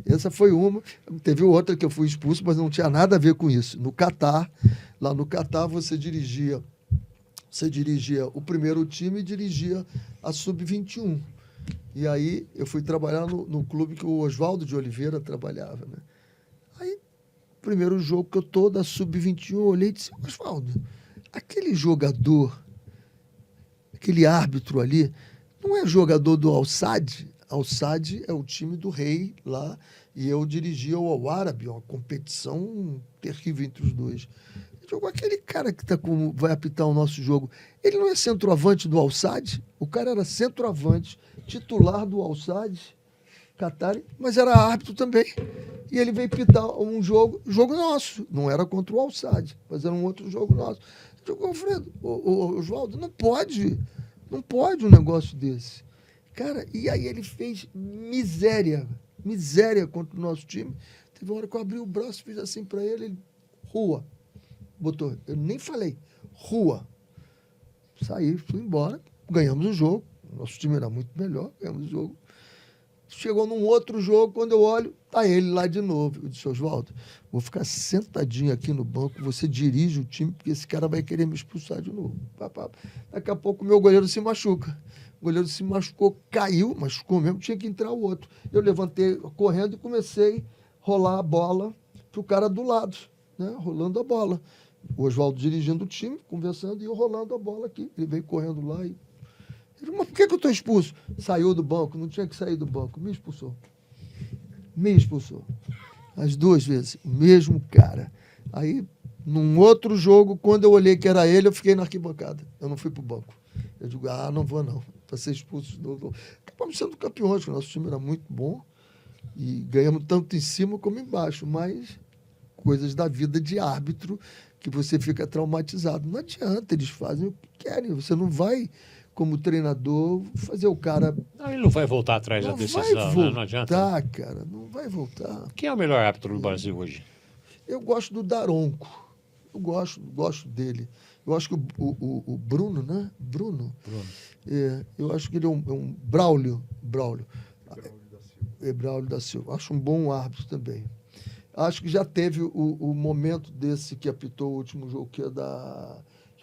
Essa foi uma. Teve outra que eu fui expulso, mas não tinha nada a ver com isso. No Catar, lá no Catar, você dirigia o primeiro time e dirigia a Sub-21. E aí eu fui trabalhar no clube que o Oswaldo de Oliveira trabalhava, né? Aí, primeiro jogo que eu tô da Sub-21, eu olhei e disse, Oswaldo, aquele jogador, aquele árbitro ali, não é jogador do Al-Sadd? Al-Sadd é o time do rei lá, e eu dirigia o Al-Arabi, uma competição terrível entre os dois. Eu digo, aquele cara que vai apitar o nosso jogo, ele não é centroavante do Al-Sadd? O cara era centroavante, titular do Al-Sadd, Qatari, mas era árbitro também. E ele veio pitar um jogo nosso. Não era contra o Al-Sadd, mas era um outro jogo nosso. Eu digo, Alfredo, Oswaldo, não pode um negócio desse. Cara, e aí ele fez miséria contra o nosso time. Teve uma hora que eu abri o braço, fiz assim para ele, rua. Botou, eu nem falei, rua. Saí, fui embora, ganhamos o jogo. Nosso time era muito melhor, ganhamos o jogo. Chegou num outro jogo, quando eu olho, tá ele lá de novo. Eu disse, Oswaldo, vou ficar sentadinho aqui no banco, você dirige o time, porque esse cara vai querer me expulsar de novo. Daqui a pouco o meu goleiro se machuca. O goleiro se machucou, machucou mesmo, tinha que entrar o outro. Eu levantei correndo e comecei a rolar a bola pro cara do lado, né? Rolando a bola. O Oswaldo dirigindo o time, conversando, e eu rolando a bola aqui. Ele veio correndo lá e... Ele falou, mas por que eu estou expulso? Saiu do banco, não tinha que sair do banco. Me expulsou. As duas vezes. O mesmo cara. Aí, num outro jogo, quando eu olhei que era ele, eu fiquei na arquibancada. Eu não fui pro banco. Eu digo, não vou não. Para ser expulso de novo. Acabamos sendo campeões, porque o nosso time era muito bom. E ganhamos tanto em cima como embaixo. Mas coisas da vida de árbitro que você fica traumatizado. Não adianta, eles fazem o que querem. Você não vai, como treinador, fazer o cara... Não, ele não vai voltar atrás da decisão, né? Não adianta. Cara, não vai voltar. Quem é o melhor árbitro do Brasil hoje? Eu gosto do Daronco. Eu gosto dele. Eu acho que o Bruno, né? Bruno. Eu acho que ele é um Braulio. Braulio da Silva. Acho um bom árbitro também. Acho que já teve o momento desse que apitou o último jogo, que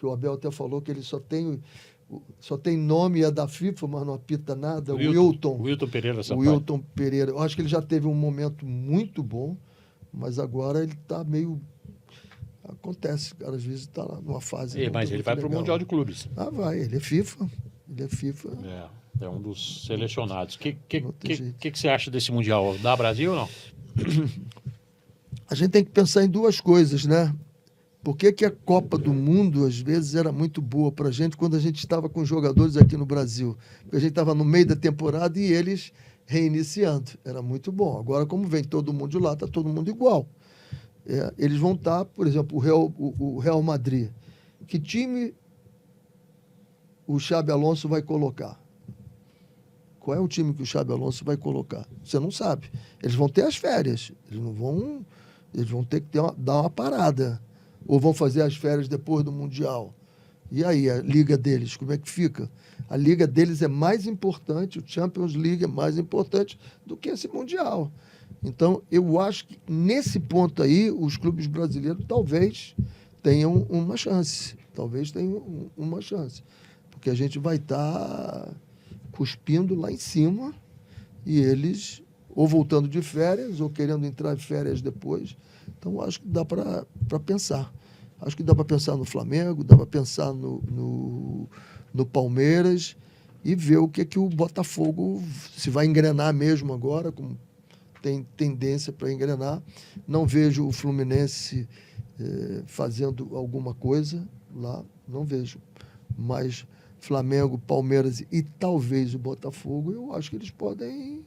o Abel até falou que ele só tem nome, é da FIFA, mas não apita nada. O Wilton Pereira Sampaio. O Wilton Pereira. Eu acho que ele já teve um momento muito bom, mas agora ele está meio... Acontece, cara, às vezes está numa fase... Mas ele vai para o Mundial de Clubes. Vai, ele é FIFA. É um dos selecionados. O que você acha desse Mundial? Dá Brasil ou não? A gente tem que pensar em duas coisas, né? Por que a Copa do Mundo, às vezes, era muito boa para a gente quando a gente estava com jogadores aqui no Brasil? Porque a gente estava no meio da temporada e eles reiniciando. Era muito bom. Agora, como vem todo mundo de lá, está todo mundo igual. Eles vão estar, por exemplo, o Real Madrid. Que time o Xabi Alonso vai colocar? Qual é o time que o Xabi Alonso vai colocar? Você não sabe. Eles vão ter as férias. Eles vão ter que dar uma parada. Ou vão fazer as férias depois do Mundial. E aí, a liga deles, como é que fica? A liga deles é mais importante, o Champions League é mais importante do que esse Mundial. Então, eu acho que nesse ponto aí, os clubes brasileiros talvez tenham uma chance. Talvez tenham uma chance. Porque a gente vai estar cuspindo lá em cima e eles ou voltando de férias ou querendo entrar em férias depois. Então, acho que dá para pensar. Acho que dá para pensar no Flamengo, dá para pensar no Palmeiras e ver o que o Botafogo, se vai engrenar mesmo agora, como tem tendência para engrenar. Não vejo o Fluminense fazendo alguma coisa lá, não vejo. Mas Flamengo, Palmeiras e talvez o Botafogo, eu acho que eles podem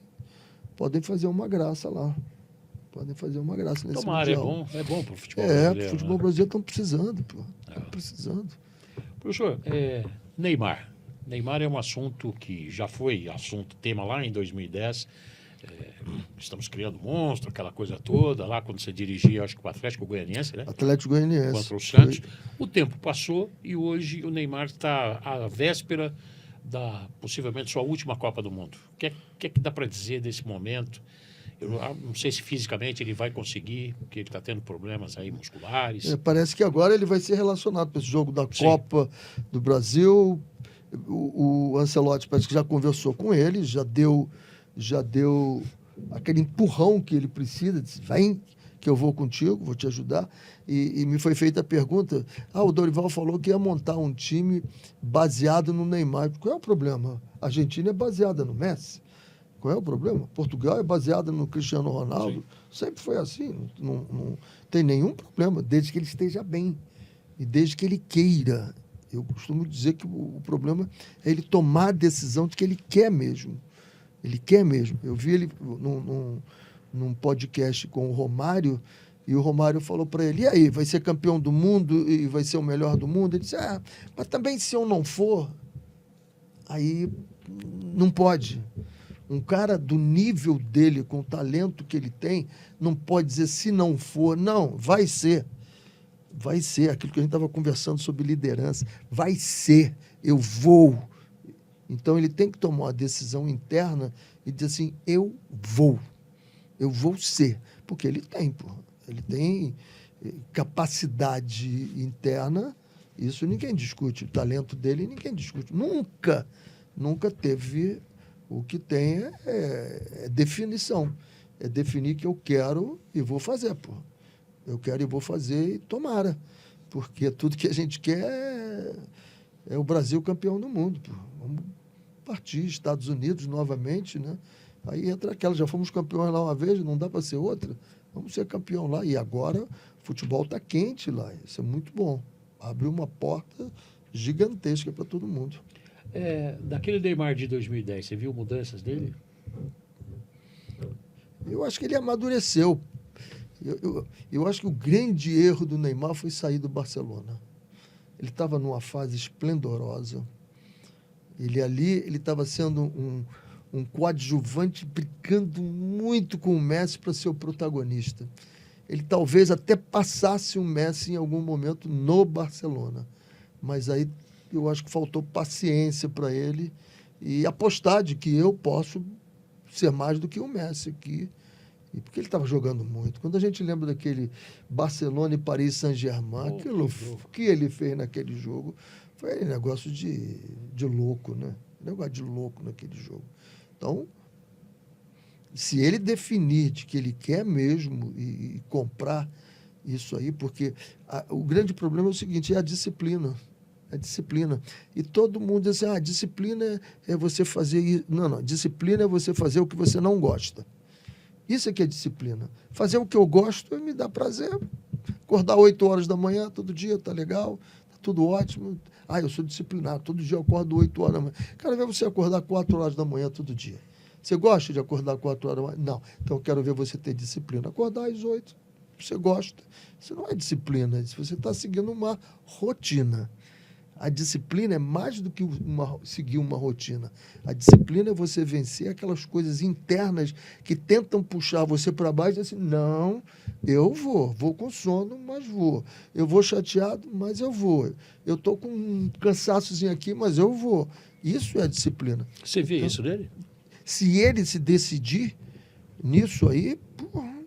fazer uma graça lá. Podem fazer uma graça nesse Tomara, Mundial. É bom para o futebol brasileiro. O futebol brasileiro estão precisando, pô. Estão precisando. Professor, Neymar. Neymar é um assunto que já foi tema lá em 2010. Estamos criando monstro, aquela coisa toda, lá quando você dirigia, acho que o Atlético Goianiense, né? Atlético Goianiense. Contra o Santos. O tempo passou e hoje o Neymar está à véspera da possivelmente sua última Copa do Mundo. O que é que dá para dizer desse momento? Eu não sei se fisicamente ele vai conseguir, porque ele está tendo problemas aí musculares. Parece que agora ele vai ser relacionado para esse jogo da Copa do Brasil. O Ancelotti parece que já conversou com ele, já deu aquele empurrão que ele precisa, disse, vem que eu vou contigo, vou te ajudar. E me foi feita a pergunta, o Dorival falou que ia montar um time baseado no Neymar. Qual é o problema? A Argentina é baseada no Messi. Qual é o problema? Portugal é baseada no Cristiano Ronaldo. Sim. Sempre foi assim. Não tem nenhum problema, desde que ele esteja bem. E desde que ele queira. Eu costumo dizer que o problema é ele tomar a decisão de que ele quer mesmo. Ele quer mesmo. Eu vi ele num podcast com o Romário, e o Romário falou para ele, e aí, vai ser campeão do mundo e vai ser o melhor do mundo? Ele disse, mas também se eu não for, aí não pode. Um cara do nível dele, com o talento que ele tem, não pode dizer se não for. Não, vai ser. Vai ser. Aquilo que a gente estava conversando sobre liderança. Vai ser. Eu vou. Então, ele tem que tomar uma decisão interna e dizer assim, eu vou. Eu vou ser. Porque ele tem, pô. Ele tem capacidade interna. Isso ninguém discute. O talento dele ninguém discute. Nunca teve... O que tem é definição. É definir que eu quero e vou fazer, pô. Eu quero e vou fazer e tomara. Porque tudo que a gente quer é o Brasil campeão do mundo, pô. Vamos partir, Estados Unidos novamente, né? Aí entra aquela, já fomos campeões lá uma vez, não dá para ser outra. Vamos ser campeão lá. E agora o futebol está quente lá. Isso é muito bom. Abre uma porta gigantesca para todo mundo. Daquele Neymar de 2010, você viu mudanças dele? Eu acho que ele amadureceu. Eu acho que o grande erro do Neymar foi sair do Barcelona. Ele estava numa fase esplendorosa. Ele estava sendo um coadjuvante, brigando muito com o Messi para ser o protagonista. Ele talvez até passasse o Messi em algum momento no Barcelona. Mas aí eu acho que faltou paciência para ele e apostar de que eu posso ser mais do que o Messi aqui. E porque ele estava jogando muito. Quando a gente lembra daquele Barcelona e Paris Saint-Germain, que ele fez naquele jogo, foi um negócio de louco, né? Negócio de louco naquele jogo. Então, se ele definir de que ele quer mesmo e comprar isso aí, porque o grande problema é o seguinte, é a disciplina. A disciplina. E todo mundo diz assim, disciplina é você fazer isso. Não, disciplina é você fazer o que você não gosta. Isso é que é disciplina. Fazer o que eu gosto me dá prazer. Acordar 8 horas da manhã todo dia, tá legal, tá tudo ótimo. Eu sou disciplinado, todo dia eu acordo 8 horas da manhã. Cara, ver você acordar 4 horas da manhã todo dia. Você gosta de acordar 4 horas? Não. Então eu quero ver você ter disciplina. Acordar às 8, você gosta. Isso não é disciplina, se você está seguindo uma rotina. A disciplina é mais do que seguir uma rotina. A disciplina é você vencer aquelas coisas internas que tentam puxar você para baixo e dizer assim, não, eu vou com sono, mas vou. Eu vou chateado, mas eu vou. Eu estou com um cansaçozinho aqui, mas eu vou. Isso é disciplina. Você vê então, isso dele? Se ele se decidir nisso aí, porra,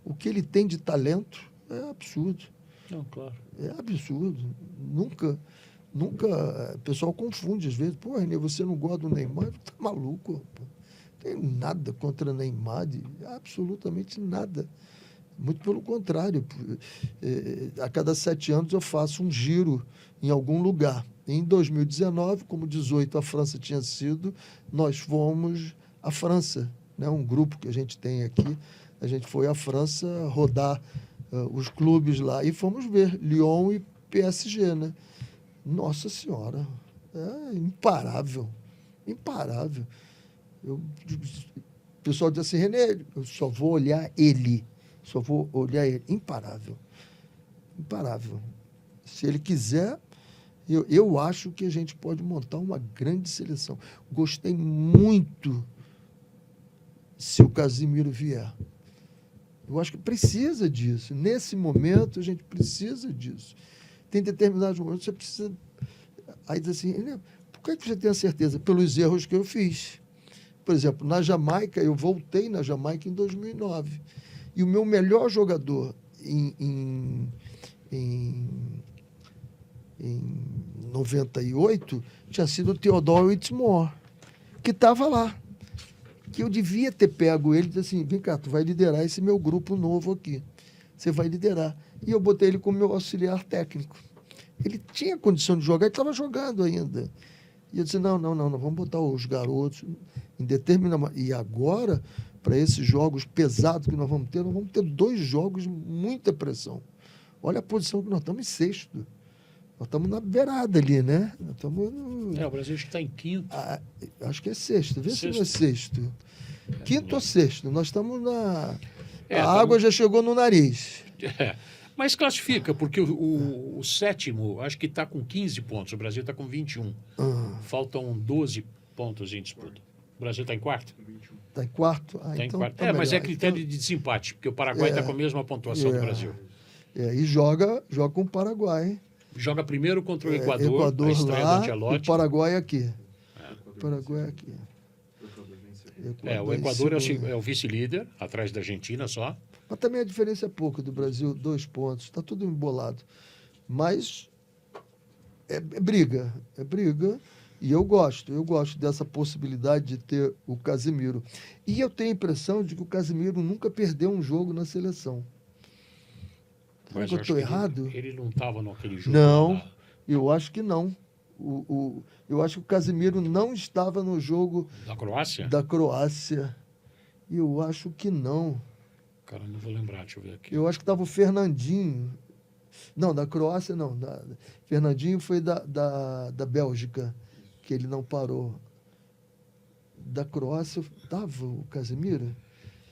o que ele tem de talento é absurdo. Não, claro. É absurdo. Nunca, o pessoal confunde às vezes. Pô, Renê, você não gosta do Neymar? Tá maluco? Pô. Não tenho nada contra Neymar, absolutamente nada. Muito pelo contrário. A cada 7 anos eu faço um giro em algum lugar. Em 2019, como 18 a França tinha sido, nós fomos à França, né? Um grupo que a gente tem aqui. A gente foi à França rodar os clubes lá e fomos ver Lyon e PSG, né? Nossa Senhora, é imparável, imparável. O pessoal diz assim, Renê, eu só vou olhar ele, imparável, imparável. Se ele quiser, eu acho que a gente pode montar uma grande seleção. Gostei muito se o Casemiro vier. Eu acho que precisa disso. Nesse momento, a gente precisa disso. Tem determinados momentos que você precisa... Aí diz assim, por que você tem a certeza? Pelos erros que eu fiz. Por exemplo, na Jamaica, eu voltei na Jamaica em 2009. E o meu melhor jogador em 98 tinha sido o Theodore Whitmore, que estava lá. Que eu devia ter pego ele e disse assim, vem cá, tu vai liderar esse meu grupo novo aqui. Você vai liderar. E eu botei ele como meu auxiliar técnico. Ele tinha condição de jogar, ele estava jogando ainda. E eu disse, não, vamos botar os garotos em determinada... E agora, para esses jogos pesados que nós vamos ter 2 jogos de muita pressão. Olha a posição que nós estamos em 6º. Nós estamos na beirada ali, né? Nós estamos no... O Brasil está em 5º. Acho que é 6º. Vê se não é 6º. 5º ou 6º. Nós estamos na... A água já chegou no nariz. Mas classifica, porque o 7º, acho que está com 15 pontos. O Brasil está com 21. Faltam 12 pontos em disputa. O Brasil está em 4º? Está em 4º? Tá então em 4º. Tá mas melhor. É critério de desempate, porque o Paraguai está com a mesma pontuação do Brasil. E joga com o Paraguai. Joga primeiro contra o Equador a estreia lá, do Ancelotti. O Paraguai aqui. O Paraguai aqui. O Equador é o vice-líder, atrás da Argentina só. Mas também a diferença é pouca do Brasil, 2 pontos. Está tudo embolado. Mas é briga. E eu gosto dessa possibilidade de ter o Casemiro. E eu tenho a impressão de que o Casemiro nunca perdeu um jogo na seleção. Mas eu estou errado? Ele não estava naquele jogo. Não, eu acho que não. Eu acho que o Casemiro não estava no jogo da Croácia. Eu acho que não. Cara, não vou lembrar, deixa eu ver aqui. Eu acho que estava o Fernandinho. Não, da Croácia não. Fernandinho foi da Bélgica, que ele não parou. Da Croácia estava o Casemiro?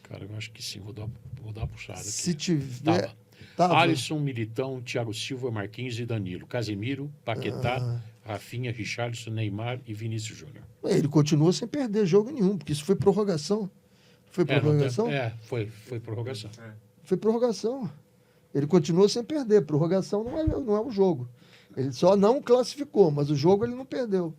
Cara, eu acho que sim, vou dar uma puxada aqui. Se tiver... Tava. Alisson, Militão, Thiago Silva, Marquinhos e Danilo. Casemiro, Paquetá, Rafinha, Richarlison, Neymar e Vinícius Júnior. Ele continua sem perder jogo nenhum, porque isso foi prorrogação. Foi prorrogação? Foi prorrogação. Foi prorrogação. Ele continua sem perder. Prorrogação não é o jogo. Ele só não classificou, mas o jogo ele não perdeu.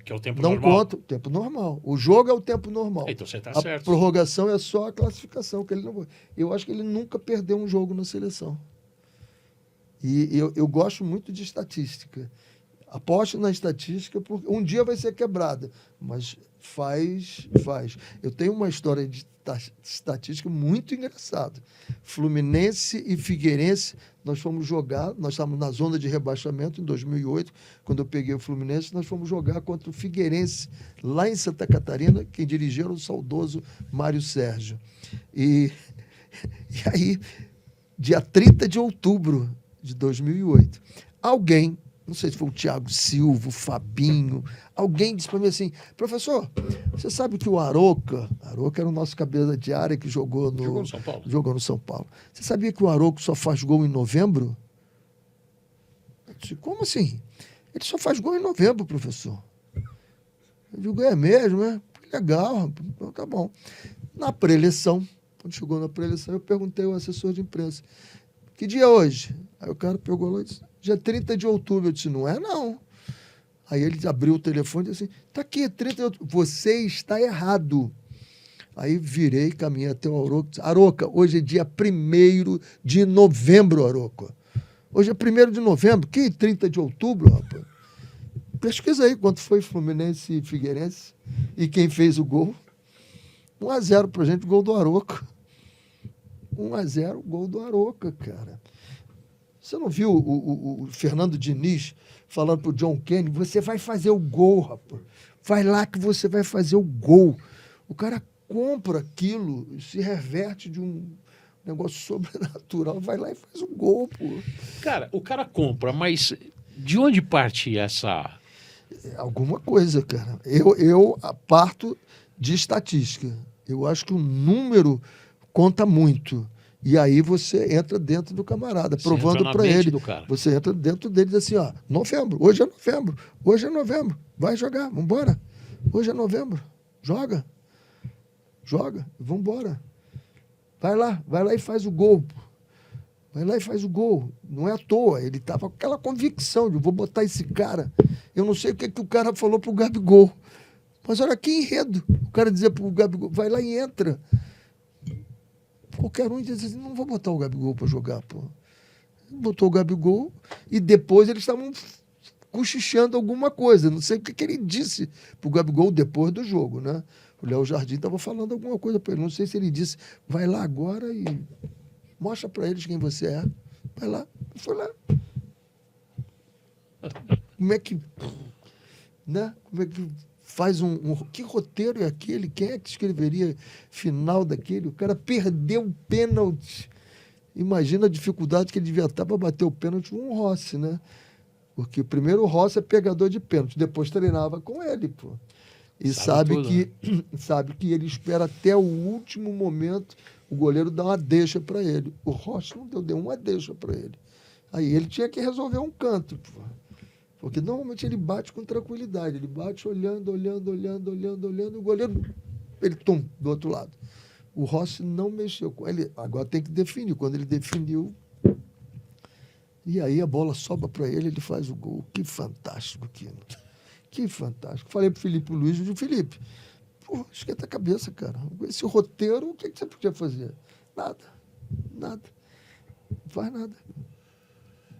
Que é o tempo normal. Não conta o tempo normal. O jogo é o tempo normal. Então você está certo. A prorrogação é só a classificação. Que ele não... Eu acho que ele nunca perdeu um jogo na seleção. E eu gosto muito de estatística. Aposto na estatística, porque um dia vai ser quebrada, mas faz. Eu tenho uma história de estatística muito engraçada. Fluminense e Figueirense, nós fomos jogar, nós estávamos na zona de rebaixamento em 2008, quando eu peguei o Fluminense, nós fomos jogar contra o Figueirense, lá em Santa Catarina, quem dirigia era o saudoso Mário Sérgio. E aí, dia 30 de outubro de 2008, alguém não sei se foi o Thiago Silva, o Fabinho, alguém disse para mim assim, professor, você sabe que o Arouca era o nosso cabeça de área que jogou no São Paulo. Jogou no São Paulo. Você sabia que o Arouca só faz gol em novembro? Eu disse, como assim? Ele só faz gol em novembro, professor. Eu digo, é mesmo, né? Legal, então tá bom. Na pré-eleição, quando chegou na pré-eleição, eu perguntei ao assessor de imprensa, que dia é hoje? Aí o cara pegou lá e disse, dia 30 de outubro. Eu disse, não é não. Aí ele abriu o telefone e disse assim, tá aqui, 30 de outubro. Você está errado. Aí virei, caminhei até o Arouca. Disse, Arouca, hoje é dia 1º de novembro, Arouca. Hoje é 1º de novembro. Que 30 de outubro, rapaz? Pesquisa aí quanto foi Fluminense e Figueirense e quem fez o gol. 1-0 pra gente, gol do Arouca. 1-0, gol do Arouca, cara. Você não viu o Fernando Diniz falando pro John Kennedy, você vai fazer o gol, rapaz. Vai lá que você vai fazer o gol. O cara compra aquilo, se reverte de um negócio sobrenatural, vai lá e faz o gol, pô. Cara, o cara compra, mas de onde parte essa... Alguma coisa, cara. Eu parto de estatística. Eu acho que o número conta muito. E aí você entra dentro do camarada, Você provando entra na para mente ele. do cara. Você entra dentro dele e diz assim, ó, novembro, hoje é novembro, hoje é novembro, vai jogar, vambora. Hoje é novembro, joga, vambora. Vai lá e faz o gol. Vai lá e faz o gol. Não é à toa, ele estava com aquela convicção de vou botar esse cara. Eu não sei o que o cara falou pro Gabigol. Mas olha que enredo. O cara dizia pro Gabigol, vai lá e entra. Qualquer um dizia assim, não vou botar o Gabigol para jogar, pô. Botou o Gabigol e depois eles estavam cochichando alguma coisa. Não sei o que ele disse pro Gabigol depois do jogo, né? O Léo Jardim estava falando alguma coisa para ele. Não sei se ele disse, vai lá agora e mostra para eles quem você é. Vai lá. Foi lá. Como é que... né? Como é que faz que roteiro é aquele? Quem é que escreveria final daquele? O cara perdeu o pênalti. Imagina a dificuldade que ele devia estar para bater o pênalti com um Rossi, né? Porque primeiro o Rossi é pegador de pênalti, depois treinava com ele, pô. E sabe tudo, que, né? Sabe que ele espera até o último momento o goleiro dar uma deixa para ele. O Rossi não deu uma deixa para ele. Aí ele tinha que resolver um canto, pô. Porque normalmente ele bate com tranquilidade. Ele bate olhando, o goleiro, ele do outro lado. O Rossi não mexeu com ele. Agora tem que definir. Quando ele definiu, e aí a bola sobra para ele, ele faz o gol. Que fantástico aquilo. Que fantástico. Falei pro Felipe Luiz, eu digo, Felipe, pô, esquenta a cabeça, cara. Esse roteiro, o que você podia fazer? Nada. Não faz nada.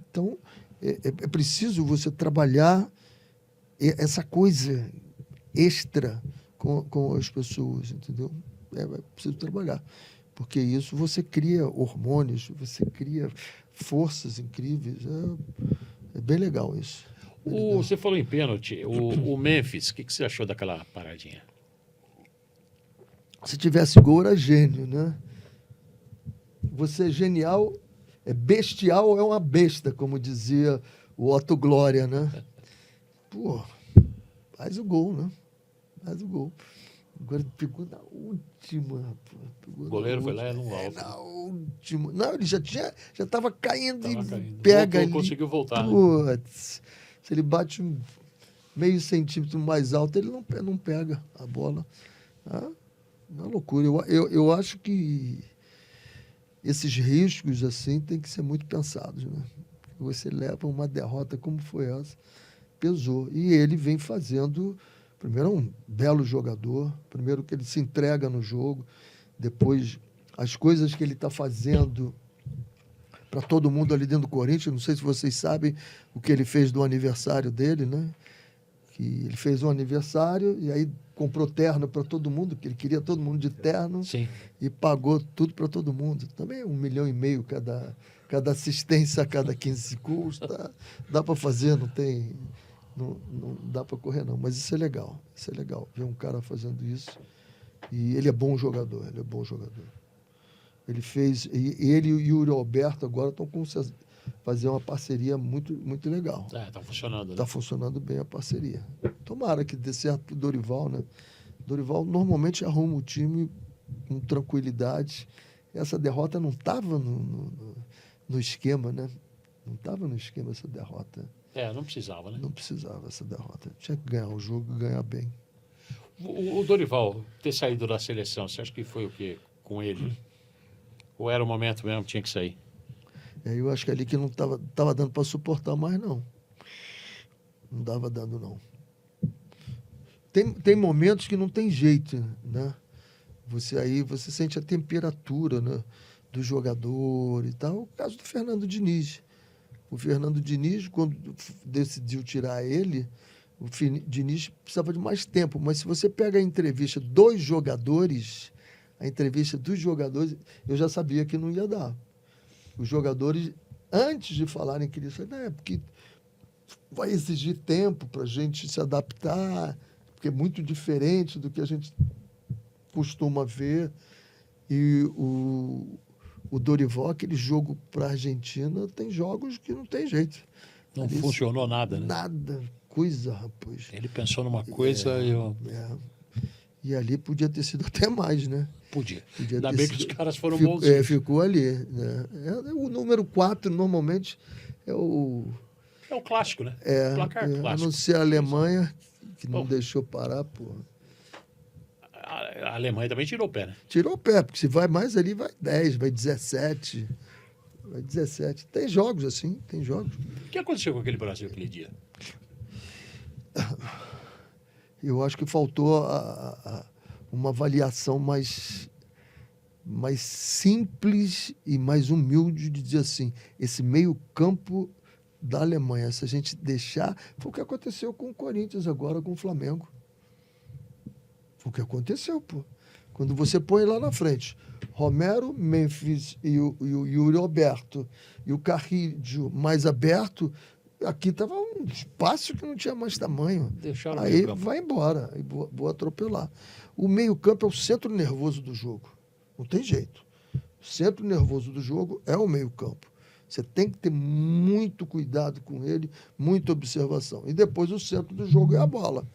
Então, é preciso você trabalhar essa coisa extra com as pessoas, entendeu? É preciso trabalhar. Porque isso você cria hormônios, você cria forças incríveis. É bem legal isso. Você falou em pênalti. O Memphis, o que você achou daquela paradinha? Se tivesse gol, era gênio, né? Você é genial... É bestial ou é uma besta, como dizia o Otto Glória, né? Pô, faz o gol, né? Faz o gol. Agora pegou na última, rapaz. O goleiro foi lá e não volta. Na última. Não, ele já estava caindo e caindo. pega Voltou, ali. conseguiu voltar. Putz, se ele bate meio centímetro mais alto, ele não pega a bola. É uma loucura. Eu acho que esses riscos assim têm que ser muito pensados, né? Você leva uma derrota como foi essa, pesou. E ele vem fazendo, primeiro, um belo jogador, primeiro que ele se entrega no jogo, depois as coisas que ele está fazendo para todo mundo ali dentro do Corinthians. Não sei se vocês sabem o que ele fez do aniversário dele, né? Que ele fez um aniversário e aí comprou terno para todo mundo, que ele queria todo mundo de terno. Sim. E pagou tudo para todo mundo. Também 1,5 milhão cada assistência a cada 15 segundos. Dá para fazer, não dá para correr não. Mas isso é legal, ver um cara fazendo isso. E ele é bom jogador, Ele fez, e ele e o Yuri Alberto agora estão fazer uma parceria muito, muito legal. Tá funcionando. Está funcionando bem a parceria. Tomara que dê certo pro Dorival, né? Dorival normalmente arruma o time com tranquilidade. Essa derrota não estava no esquema, né? Não estava no esquema essa derrota. Não precisava, né? Não precisava essa derrota. Tinha que ganhar o jogo e ganhar bem. O Dorival ter saído da seleção, você acha que foi o quê com ele? Ou era o momento mesmo, tinha que sair? Eu acho que ali que não tava dando para suportar mais, não. Não dava dando, não. Tem momentos que não tem jeito, né? Você sente a temperatura, né, do jogador e tal. O caso do Fernando Diniz. O Fernando Diniz, quando decidiu tirar ele, Diniz precisava de mais tempo. Mas se você pega a entrevista dos jogadores, eu já sabia que não ia dar. Os jogadores, antes de falarem que isso, porque vai exigir tempo para a gente se adaptar, porque é muito diferente do que a gente costuma ver. E o Dorival, aquele jogo para a Argentina, tem jogos que não tem jeito. Não funcionou nada, né? Nada. Coisa, rapaz. Ele pensou numa coisa e eu... E ali podia ter sido até mais, né? Podia. Ainda bem que os caras foram bons. Ficou ali. Né? O número 4, normalmente, é o... É o clássico, né? O placar clássico. A não ser a Alemanha, que não deixou parar, pô. A Alemanha também tirou o pé, né? Tirou o pé, porque se vai mais ali, vai 10, vai 17. Vai 17. Tem jogos assim, tem jogos. O que aconteceu com aquele Brasil aquele dia? Eu acho que faltou uma avaliação mais simples e mais humilde de dizer assim, esse meio-campo da Alemanha, se a gente deixar... Foi o que aconteceu com o Corinthians agora, com o Flamengo. Foi o que aconteceu, pô. Quando você põe lá na frente Romero, Memphis e o Yuri Alberto e o Carrillo mais aberto, aqui estava um espaço que não tinha mais tamanho. Deixaram aí vai embora, aí vou atropelar. O meio-campo é o centro nervoso do jogo. Não tem jeito. O centro nervoso do jogo é o meio-campo. Você tem que ter muito cuidado com ele, muita observação. E depois o centro do jogo é a bola.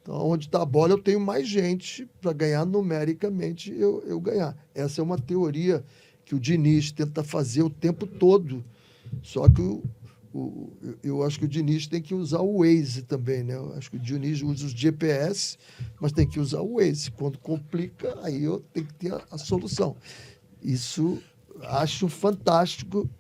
Então, onde está a bola, eu tenho mais gente para ganhar numericamente, eu ganhar. Essa é uma teoria que o Diniz tenta fazer o tempo todo. Só que eu acho que o Diniz tem que usar o Waze também, né? Eu acho que o Diniz usa os GPS, mas tem que usar o Waze. Quando complica, aí eu tenho que ter a solução. Isso... Acho fantástico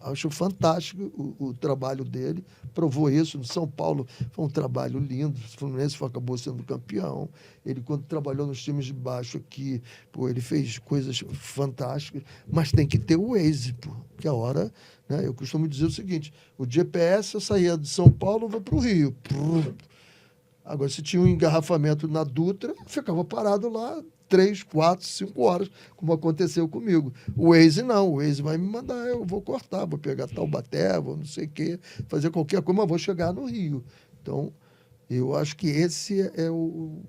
o trabalho dele. Provou isso no São Paulo. Foi um trabalho lindo. O Fluminense acabou sendo campeão. Ele, quando trabalhou nos times de baixo aqui, ele fez coisas fantásticas. Mas tem que ter o Waze, que a hora... Né, eu costumo dizer o seguinte, o GPS, eu saía de São Paulo, vou para o Rio. Agora, se tinha um engarrafamento na Dutra, eu ficava parado lá 3, 4, 5 horas, como aconteceu comigo. O Waze não, o Waze vai me mandar, eu vou cortar, vou pegar Taubaté, vou não sei o quê, fazer qualquer coisa, mas vou chegar no Rio. Então, eu acho que esse é o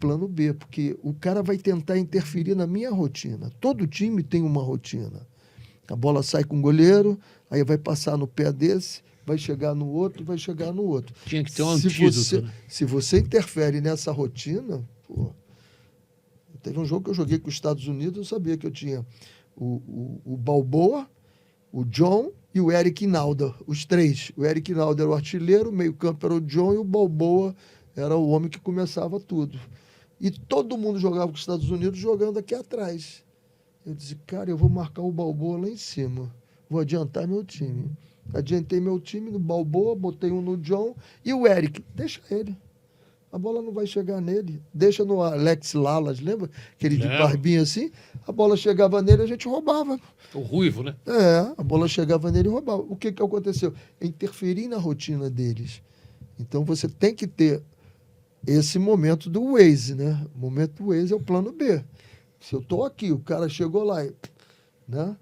plano B, porque o cara vai tentar interferir na minha rotina. Todo time tem uma rotina. A bola sai com o goleiro, aí vai passar no pé desse, vai chegar no outro, vai chegar no outro. Tinha que ter um antídoto, né? Se você interfere nessa rotina, teve um jogo que eu joguei com os Estados Unidos, eu sabia que eu tinha o Balboa, o John e o Eric Nalda, os três. O Eric Nalda era o artilheiro, o meio-campo era o John e o Balboa era o homem que começava tudo. E todo mundo jogava com os Estados Unidos jogando aqui atrás. Eu disse, cara, eu vou marcar o Balboa lá em cima. Vou adiantar meu time. Adiantei meu time no Balboa, botei um no John e o Eric, deixa ele. A bola não vai chegar nele. Deixa no Alex Lalas, lembra? Aquele de barbinha assim. A bola chegava nele, a gente roubava. O ruivo, né? A bola chegava nele e roubava. O que aconteceu? Interferir na rotina deles. Então você tem que ter esse momento do Waze, né? O momento do Waze é o plano B. Se eu estou aqui, o cara chegou lá, né?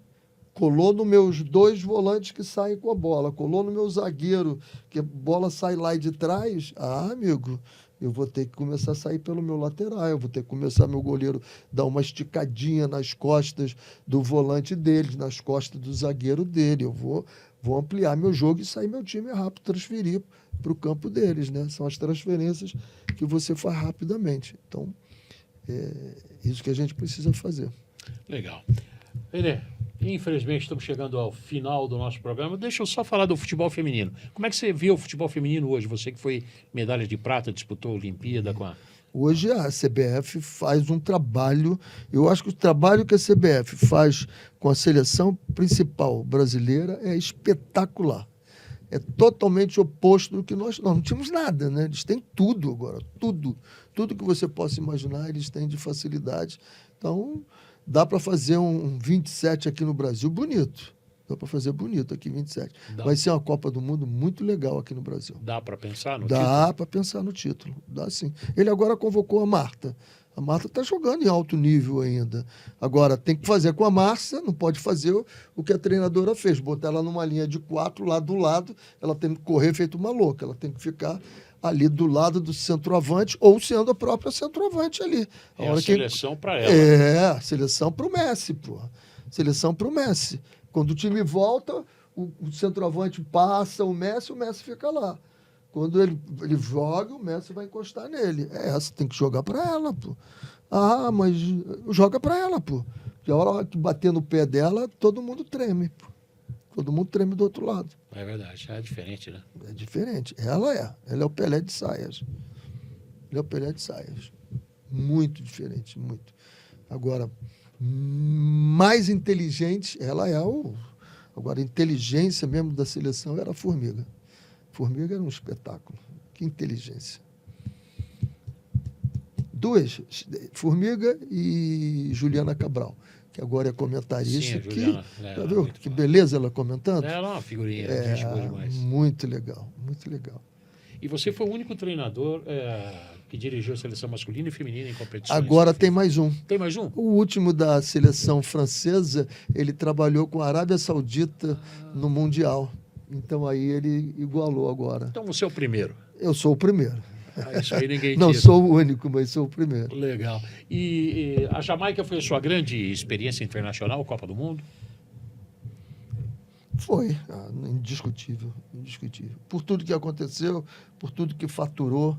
Colou nos meus 2 volantes que saem com a bola, colou no meu zagueiro, que a bola sai lá de trás, amigo, eu vou ter que começar a sair pelo meu lateral, eu vou ter que começar meu goleiro dar uma esticadinha nas costas do volante dele, nas costas do zagueiro dele, eu vou vou ampliar meu jogo e sair meu time rápido, transferir para o campo deles, né? São as transferências que você faz rapidamente. Então, é isso que a gente precisa fazer. Legal. Renê, infelizmente estamos chegando ao final do nosso programa. Deixa eu só falar do futebol feminino. Como é que você vê o futebol feminino hoje? Você que foi medalha de prata, disputou a Olimpíada com a... Hoje a CBF faz um trabalho, eu acho que o trabalho que a CBF faz com a seleção principal brasileira é espetacular. É totalmente oposto do que nós não tínhamos nada, né? Eles têm tudo agora, tudo que você possa imaginar, eles têm de facilidade. Então, dá para fazer um 27 aqui no Brasil bonito. Dá para fazer bonito aqui, 27. Dá. Vai ser uma Copa do Mundo muito legal aqui no Brasil. Dá para pensar no título? Dá para pensar no título, dá sim. Ele agora convocou a Marta. A Marta está jogando em alto nível ainda. Agora, tem que fazer com a Márcia, não pode fazer o que a treinadora fez. Botar ela numa linha de 4, lá do lado, ela tem que correr feito uma louca. Ela tem que ficar ali do lado do centroavante ou sendo a própria centroavante ali. É a seleção para ela. É, seleção para o Messi, pô. Seleção para o Messi. Quando o time volta, o centroavante passa o Messi fica lá. Quando ele joga, o Messi vai encostar nele. É essa, tem que jogar para ela, pô. Ah, mas joga para ela, pô. Porque a hora que bater no pé dela, todo mundo treme, pô. Todo mundo treme do outro lado. É verdade, é diferente, né? É diferente. Ela é o Pelé de saias. Ele é o Pelé de saias. Muito diferente, muito. Agora, mais inteligente, ela é o... Agora, a inteligência mesmo da seleção era a Formiga. Formiga era um espetáculo. Que inteligência. Duas, Formiga e Juliana Cabral, que agora é comentarista. Sim, a Juliana, tá viu? Que beleza ela comentando. Ela é uma figurinha, gente boa demais. Muito legal, muito legal. E você foi o único treinador que dirigiu a seleção masculina e feminina em competições. Agora tem mais um. Tem mais um? O último da seleção francesa, ele trabalhou com a Arábia Saudita no Mundial. Então aí ele igualou agora. Então você é o primeiro. Eu sou o primeiro. Isso aí ninguém Não tira. sou o único, mas sou o primeiro. Legal. E a Jamaica foi a sua grande experiência internacional, Copa do Mundo? Foi, indiscutível, indiscutível. Por tudo que aconteceu, por tudo que faturou.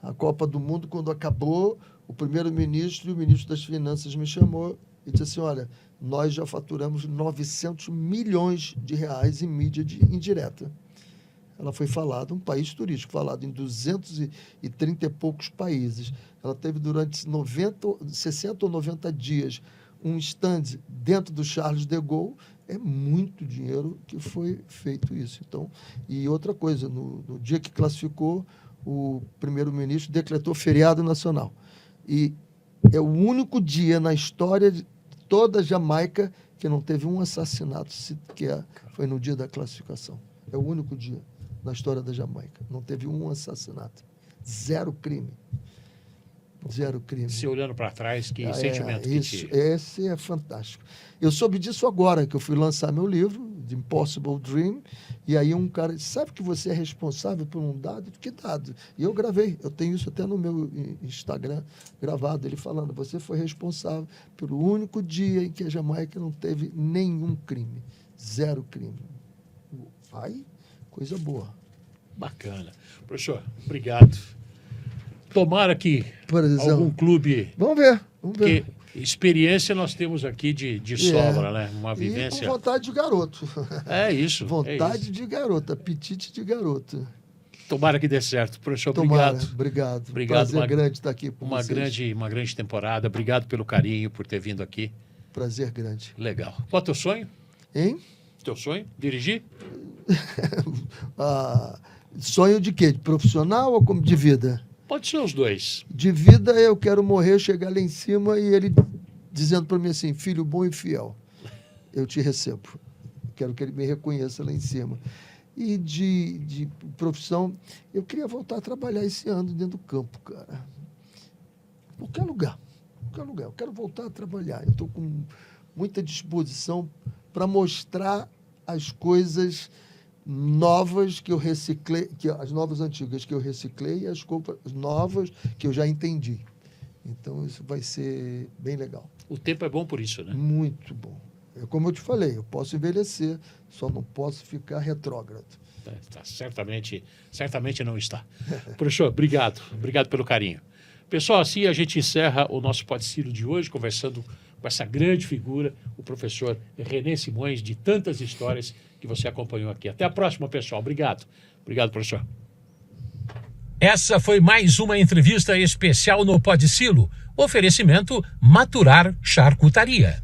A Copa do Mundo, quando acabou, o primeiro-ministro e o ministro das Finanças me chamou e disse assim, olha, nós já faturamos 900 milhões de reais em mídia indireta. Ela foi falada, um país turístico, falado em 230 e poucos países. Ela teve durante 60 ou 90 dias um stand dentro do Charles de Gaulle. É muito dinheiro que foi feito isso. Então, e outra coisa, no dia que classificou, o primeiro-ministro decretou feriado nacional. E é o único dia na história de toda a Jamaica que não teve um assassinato sequer. Foi no dia da classificação. É o único dia na história da Jamaica. Não teve um assassinato. Zero crime. Zero crime. Se olhando para trás, que sentimento que isso, esse é fantástico. Eu soube disso agora, que eu fui lançar meu livro, The Impossible Dream, e aí um cara disse, sabe que você é responsável por um dado? Que dado? E eu gravei, eu tenho isso até no meu Instagram gravado, ele falando, você foi responsável pelo único dia em que a Jamaica não teve nenhum crime. Zero crime. Ai, coisa boa. Bacana. Professor, obrigado. Tomara que algum clube... Vamos ver. Porque experiência nós temos aqui de sobra, né? Uma vivência... E com vontade de garoto. É isso. Vontade de garoto, apetite de garoto. Tomara que dê certo. Professor, Tomara, obrigado. Obrigado. Prazer grande estar aqui com vocês. Uma grande temporada. Obrigado pelo carinho, por ter vindo aqui. Prazer grande. Legal. Qual é o teu sonho? Hein? Teu sonho? Dirigir? Sonho de quê? De profissional ou como de vida? Pode ser os dois. De vida, eu quero morrer, chegar lá em cima e ele dizendo para mim assim, filho bom e fiel, eu te recebo. Quero que ele me reconheça lá em cima. E de profissão, eu queria voltar a trabalhar esse ano dentro do campo, cara. Qualquer lugar. Eu quero voltar a trabalhar. Eu estou com muita disposição para mostrar as coisas novas que eu reciclei, as novas antigas que eu reciclei e as coisas novas que eu já entendi. Então, isso vai ser bem legal. O tempo é bom por isso, né? Muito bom. Como eu te falei, eu posso envelhecer, só não posso ficar retrógrado. Certamente não está. Professor, obrigado pelo carinho. Pessoal, assim a gente encerra o nosso Pode Cilo de hoje, conversando com essa grande figura, o professor René Simões, de tantas histórias que você acompanhou aqui. Até a próxima, pessoal. Obrigado, professor. Essa foi mais uma entrevista especial no Pode Cilo. Oferecimento Maturar Charcutaria.